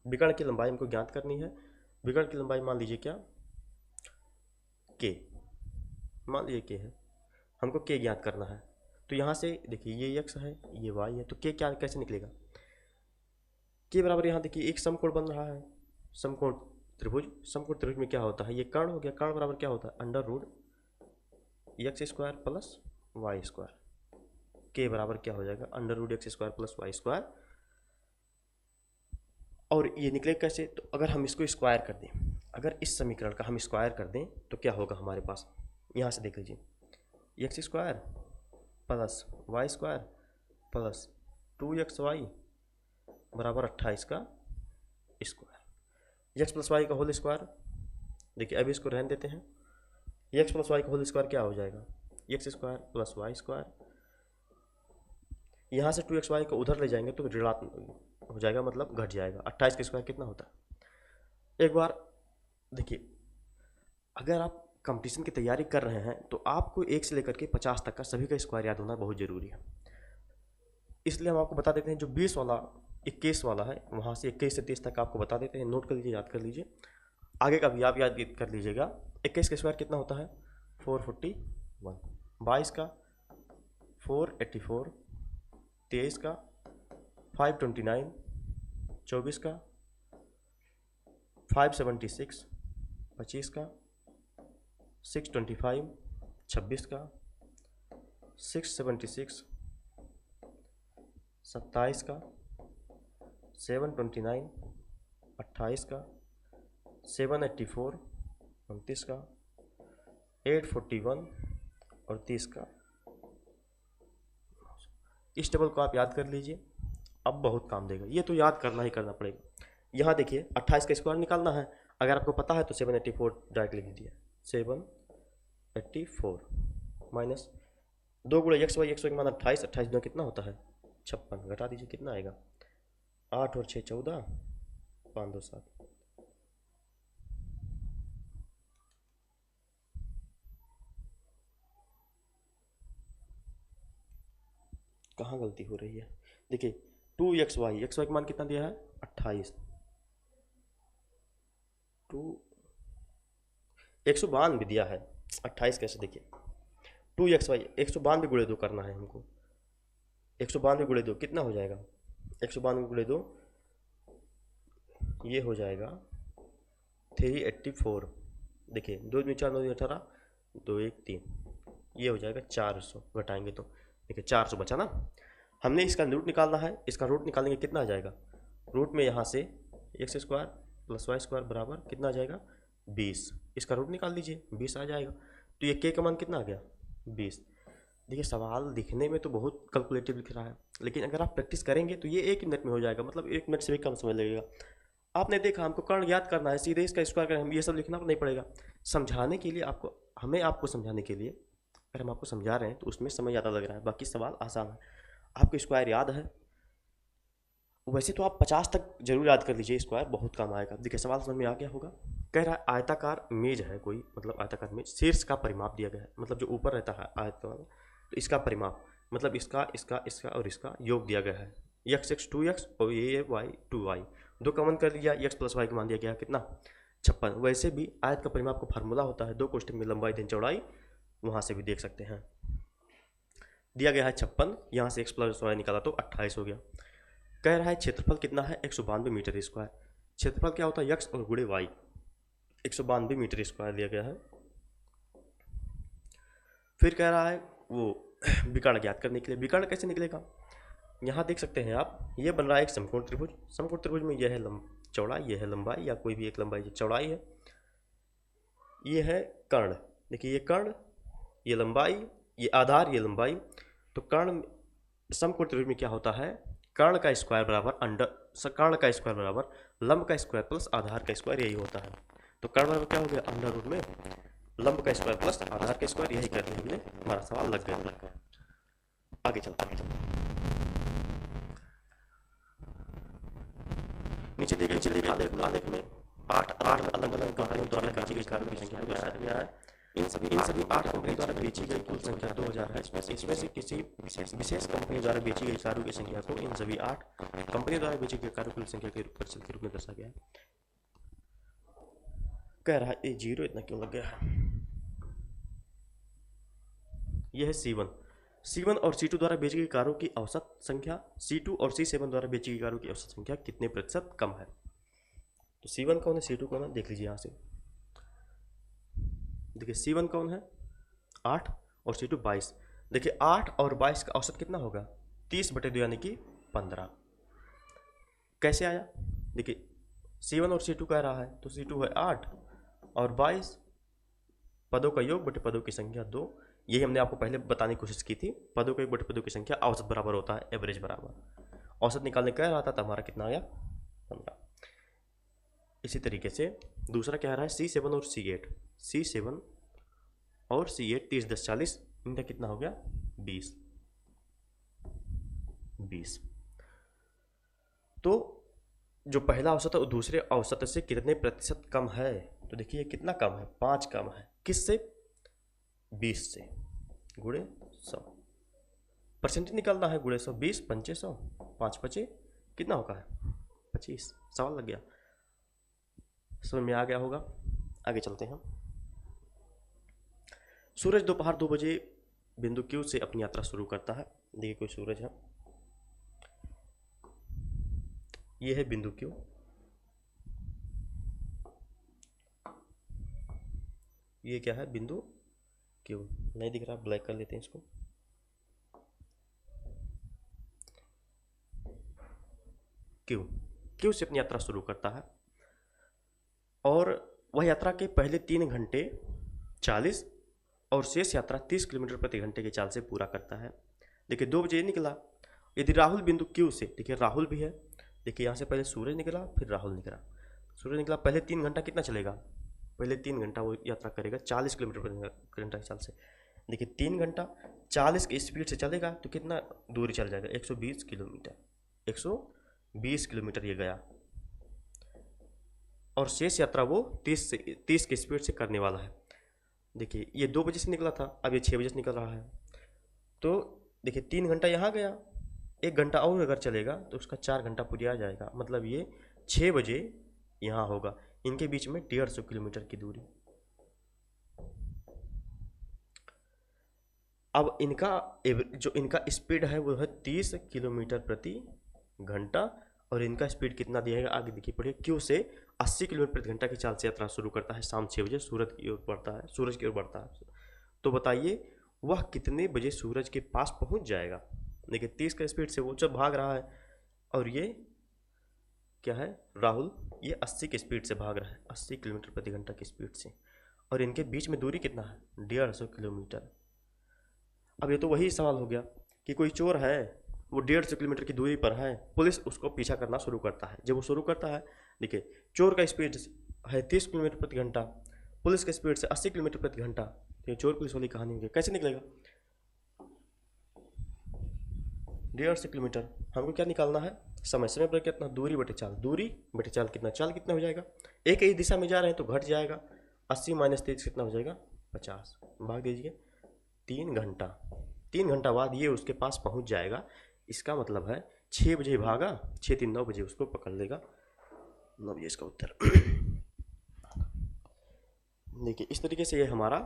विकर्ण की लंबाई हमको ज्ञात करनी है। विकर्ण की लंबाई मान लीजिए क्या? k, मान लीजिए k है, हमको k ज्ञात करना है। तो यहाँ से देखिए ये x है, ये y है, तो k क्या कैसे निकलेगा? k बराबर यहाँ देखिए एक समकोण बन रहा है, समकोण त्रिभुज में क्या होता है? ये कर्ण हो गया। कर्ण बराबर क्या होता है? Under root x² plus y²। k बराबर क्या हो जाएगा? Under root x² plus y²। और ये निकले कैसे? तो अगर हम इसको स्क्वायर कर दें, अगर इस समीकरण का हम स्क्वायर कर दें तो क्या होगा हमारे पास? यहाँ से देख लीजिए, x² plus y² plus 2xy बराबर 28 का स्क्वायर। x प्लस वाई का होल स्क्वायर, देखिए अभी इसको रहने देते हैं। x प्लस वाई का होल स्क्वायर क्या हो जाएगा? X square plus y square, यहाँ से 2xy को उधर ले जाएंगे तो ऋणात्मक हो जाएगा, मतलब घट जाएगा। 28 का स्क्वायर कितना होता है? एक बार देखिए, अगर आप कंपटीशन की तैयारी कर रहे हैं तो आपको 1 से लेकर के 50 तक का सभी का स्क्वायर याद होना बहुत ज़रूरी है। इसलिए हम आपको बता देते हैं, जो 20 वाला 21 वाला है वहाँ से 21 से 30 तक आपको बता देते हैं, नोट कर लीजिए, याद कर लीजिए। आगे का भी आप याद कर लीजिएगा। 21 का स्क्वायर कितना होता है? 441। 22 का 484, 23 का 529, 24 का 576, 25 का 625, 26 का 676, 27 का 729, 28 का 784, 29 का 841 और 30 का। इस टेबल को आप याद कर लीजिए, अब बहुत काम देगा। ये तो याद करना ही करना पड़ेगा। यहाँ देखिए 28 का स्क्वायर निकालना है, अगर आपको पता है तो 784 डायरेक्ट लिख दीजिए। 784 माइनस 2 गुणे एक्स वाई के मान 28, 28 गुना कितना होता है? 56। घटा दीजिए, कितना आएगा? 8 और 6 14, 5 2 7। कहाँ गलती हो रही है? देखिए 2xy का मान कितना दिया है? 28। 192 दिया है, 28 कैसे? देखिए 2xy 192 गुणे 2 करना है हमको। 192 गुणे 2 कितना हो जाएगा? 192 गुणे 2 ये हो जाएगा 384। देखिए 2 दूनी 4, 9 दूनी 18, 2 1 3, ये हो जाएगा 400। घटाएंगे तो देखिए 400 बचा ना। हमने इसका रूट निकालना है, इसका रूट निकालेंगे कितना आ जाएगा? रूट में यहाँ से x square plus y square बराबर कितना आ जाएगा? 20। इसका रूट निकाल लीजिए, 20 आ जाएगा। तो ये के का मान कितना आ गया? 20। देखिए सवाल दिखने में तो बहुत कैलकुलेटिव दिख रहा है, लेकिन अगर आप प्रैक्टिस करेंगे तो ये 1 मिनट में हो जाएगा, मतलब 1 मिनट से भी कम समय लगेगा। आपने देखा हमको कर्ण याद करना है, सीधे इसका स्क्वायर करें, हम ये सब लिखना नहीं पड़ेगा। समझाने के लिए आपको, हमें आपको समझाने के लिए, अगर हम आपको समझा रहे हैं तो उसमें समय ज़्यादा लग रहा है, बाकी सवाल आसान है। आपको स्क्वायर याद है, वैसे तो आप 50 तक जरूर याद कर लीजिए, स्क्वायर बहुत काम आएगा। देखिए सवाल समझ में आ गया होगा। कह रहा है आयताकार मेज है कोई, मतलब आयताकार मेज, शीर्ष का परिमाप दिया गया है, मतलब जो ऊपर रहता है आयत वाला, तो इसका परिमाप मतलब इसका इसका इसका और इसका योग दिया गया है। एक्स एक्स 2x और ये वाई 2y, दो कॉमन कर लिया, एक्स प्लस वाई का मान दिया गया कितना? 56। वैसे भी आयत का परिमाप का फार्मूला होता है 2 कोष्ठक में लंबाई दिन चौड़ाई, वहाँ से भी देख सकते हैं। दिया गया है 56, यहाँ से एक्स प्लस वाई निकाला तो 28 हो गया। कह रहा है क्षेत्रफल कितना है? 192 मीटर स्क्वायर। क्षेत्रफल क्या होता है? एक्स और गुणे वाई। 192 मीटर स्क्वायर दिया गया है। फिर कह रहा है वो विकर्ण ज्ञात करने के लिए। विकर्ण कैसे निकलेगा? यहाँ देख सकते हैं आप, ये बन रहा है एक समकोण त्रिभुज। समकोण त्रिभुज में यह है चौड़ाई, यह है लंबाई, या कोई भी एक लंबाई चौड़ाई है, ये है कर्ण। देखिए ये कर्ण, ये लंबाई, ये आधार, ये लंबाई। तो कर्ण समकोण त्रिभुज में क्या होता है? कर्ण का स्क्वायर बराबर कर्ण का स्क्वायर बराबर लंब का स्क्वायर प्लस आधार का स्क्वायर, यही होता है। तो कर्ण बराबर क्या हो गया? अंडर रूट में लंब का स्क्वायर प्लस आधार का स्क्वायर, यही करने के लिए हमारा सवाल लग गया। आगे चलता है, नीचे देखिए आलेख में 8 अलग अलग कंपनियों द्वारा बेची गई कारों की संख्या को दर्शाया गया है। इन सभी 8 कंपनियों द्वारा बेची गई कुल संख्या 2000 है। इसमें से किसी विशेष कंपनी द्वारा बेची गई कारों की संख्या को इन सभी 8 कंपनियों द्वारा बेची गई कारों की संख्या के रूप में दर्शाया गया है। कह रहा है ये 0 इतना क्यों लग गया है? यह है C1 और C2 द्वारा बेची गई कारों की औसत संख्या C2 और C7 द्वारा बेची गई कारों की औसत संख्या कितने प्रतिशत कम है? तो C1 कौन है, C2 कौन है, देख लीजिए यहाँ से। देखिए C1 कौन है? 8 और C2 22। देखिए 8 और 22 का औसत कितना होगा? 30/2 यानी कि 15। कैसे आया? देखिए C1 और C2 कह रहा है, तो C2 है 8 और 22, पदों का योग बटे पदों की संख्या 2। यही हमने आपको पहले बताने की कोशिश की थी। पदों का योग बटे पदों की संख्या औसत बराबर होता है एवरेज बराबर। औसत निकालने कह रहा था तो हमारा कितना आया? 15। इसी तरीके से दूसरा कह रहा है C7 और C8। C7 और C8 30 10 40 इनका कितना हो गया 20। तो जो पहला औसत है वो दूसरे औसत से कितने प्रतिशत कम है? तो देखिए कितना कम है, 5 कम है। किससे? 20 से। गुणे 100, परसेंटेज निकालना है। गुणे 100, 20 पंचे 100, 5 पचे कितना होगा? 25। सवाल लग गया, समझ में आ गया होगा। आगे चलते हैं। सूरज दोपहर 2 बजे बिंदु क्यू से अपनी यात्रा शुरू करता है। देखिए कोई सूरज है, ये है बिंदु क्यू, ये क्या है? बिंदु क्यू। नहीं दिख रहा, ब्लैक कर लेते हैं इसको। क्यू से अपनी यात्रा शुरू करता है और वह यात्रा के पहले 3 घंटे 40 और शेष यात्रा 30 किलोमीटर प्रति घंटे की चाल से पूरा करता है। देखिए 2 बजे निकला। यदि राहुल बिंदु क्यू से, देखिए राहुल भी है, देखिए यहाँ से पहले सूरज निकला फिर राहुल निकला। सूरज निकला, पहले 3 घंटा कितना चलेगा? पहले 3 घंटा वो यात्रा करेगा 40 किलोमीटर प्रति घंटा की चाल से। देखिए 3 घंटा 40 की स्पीड से चलेगा तो कितना दूरी चल जाएगा? 120 किलोमीटर। 120 किलोमीटर ये गया और शेष यात्रा वो 30 की स्पीड से करने वाला है। देखिए ये 2 बजे से निकला था, अब ये 6 बजे से निकल रहा है। तो देखिए 3 घंटा यहाँ गया, 1 घंटा और अगर चलेगा तो उसका 4 घंटा पूरा आ जाएगा। मतलब ये 6 बजे यहाँ होगा। इनके बीच में 150 किलोमीटर की दूरी। अब इनका जो इनका स्पीड है वो है 30 किलोमीटर प्रति घंटा और इनका स्पीड कितना दिया है आगे देखिए पढ़िए। क्यू से 80 किलोमीटर प्रति घंटा की चाल से यात्रा शुरू करता है। शाम 6 बजे सूरज की ओर बढ़ता है। तो बताइए वह कितने बजे सूरज के पास पहुंच जाएगा? देखिए 30 का स्पीड से वो जब भाग रहा है और ये क्या है? राहुल, ये 80 की स्पीड से भाग रहा है, 80 किलोमीटर प्रति घंटा की स्पीड से। और इनके बीच में दूरी कितना है? 150 किलोमीटर। अब ये तो वही सवाल हो गया कि कोई चोर है, वो 150 किलोमीटर की दूरी पर है, पुलिस उसको पीछा करना शुरू करता है। जब वो शुरू करता है, देखिए चोर का स्पीड है 30 किलोमीटर प्रति घंटा, पुलिस का स्पीड से 80 किलोमीटर प्रति घंटा। तो ये चोर पुलिस वाली कहानी होगी, कैसे निकलेगा? 150 किलोमीटर। हमको क्या निकालना है? समय पर कितना? दूरी बटे चाल। दूरी बटे चाल कितना? चाल कितना हो जाएगा? एक ही दिशा में जा रहे हैं तो घट जाएगा। 80 माइनस 30 कितना हो जाएगा? 50। भाग दीजिए। 3 घंटा, 3 घंटा बाद ये उसके पास पहुंच जाएगा। इसका मतलब है 6 बजे भागा, 6 3 9 बजे उसको पकड़ लेगा। 9 बजे इसका उत्तर। देखिए इस तरीके से ये हमारा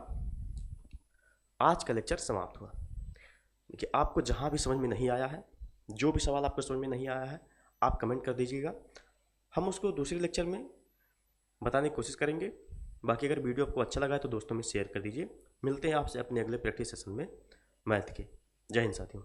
आज का लेक्चर समाप्त हुआ। देखिए आपको जहाँ भी समझ में नहीं आया है, जो भी सवाल आपको समझ में नहीं आया है, आप कमेंट कर दीजिएगा। हम उसको दूसरे लेक्चर में बताने की कोशिश करेंगे। बाकी अगर वीडियो आपको अच्छा लगा है तो दोस्तों में शेयर कर दीजिए। मिलते हैं आपसे अपने अगले प्रैक्टिस सेशन में मैथ के। जय हिंद साथियों।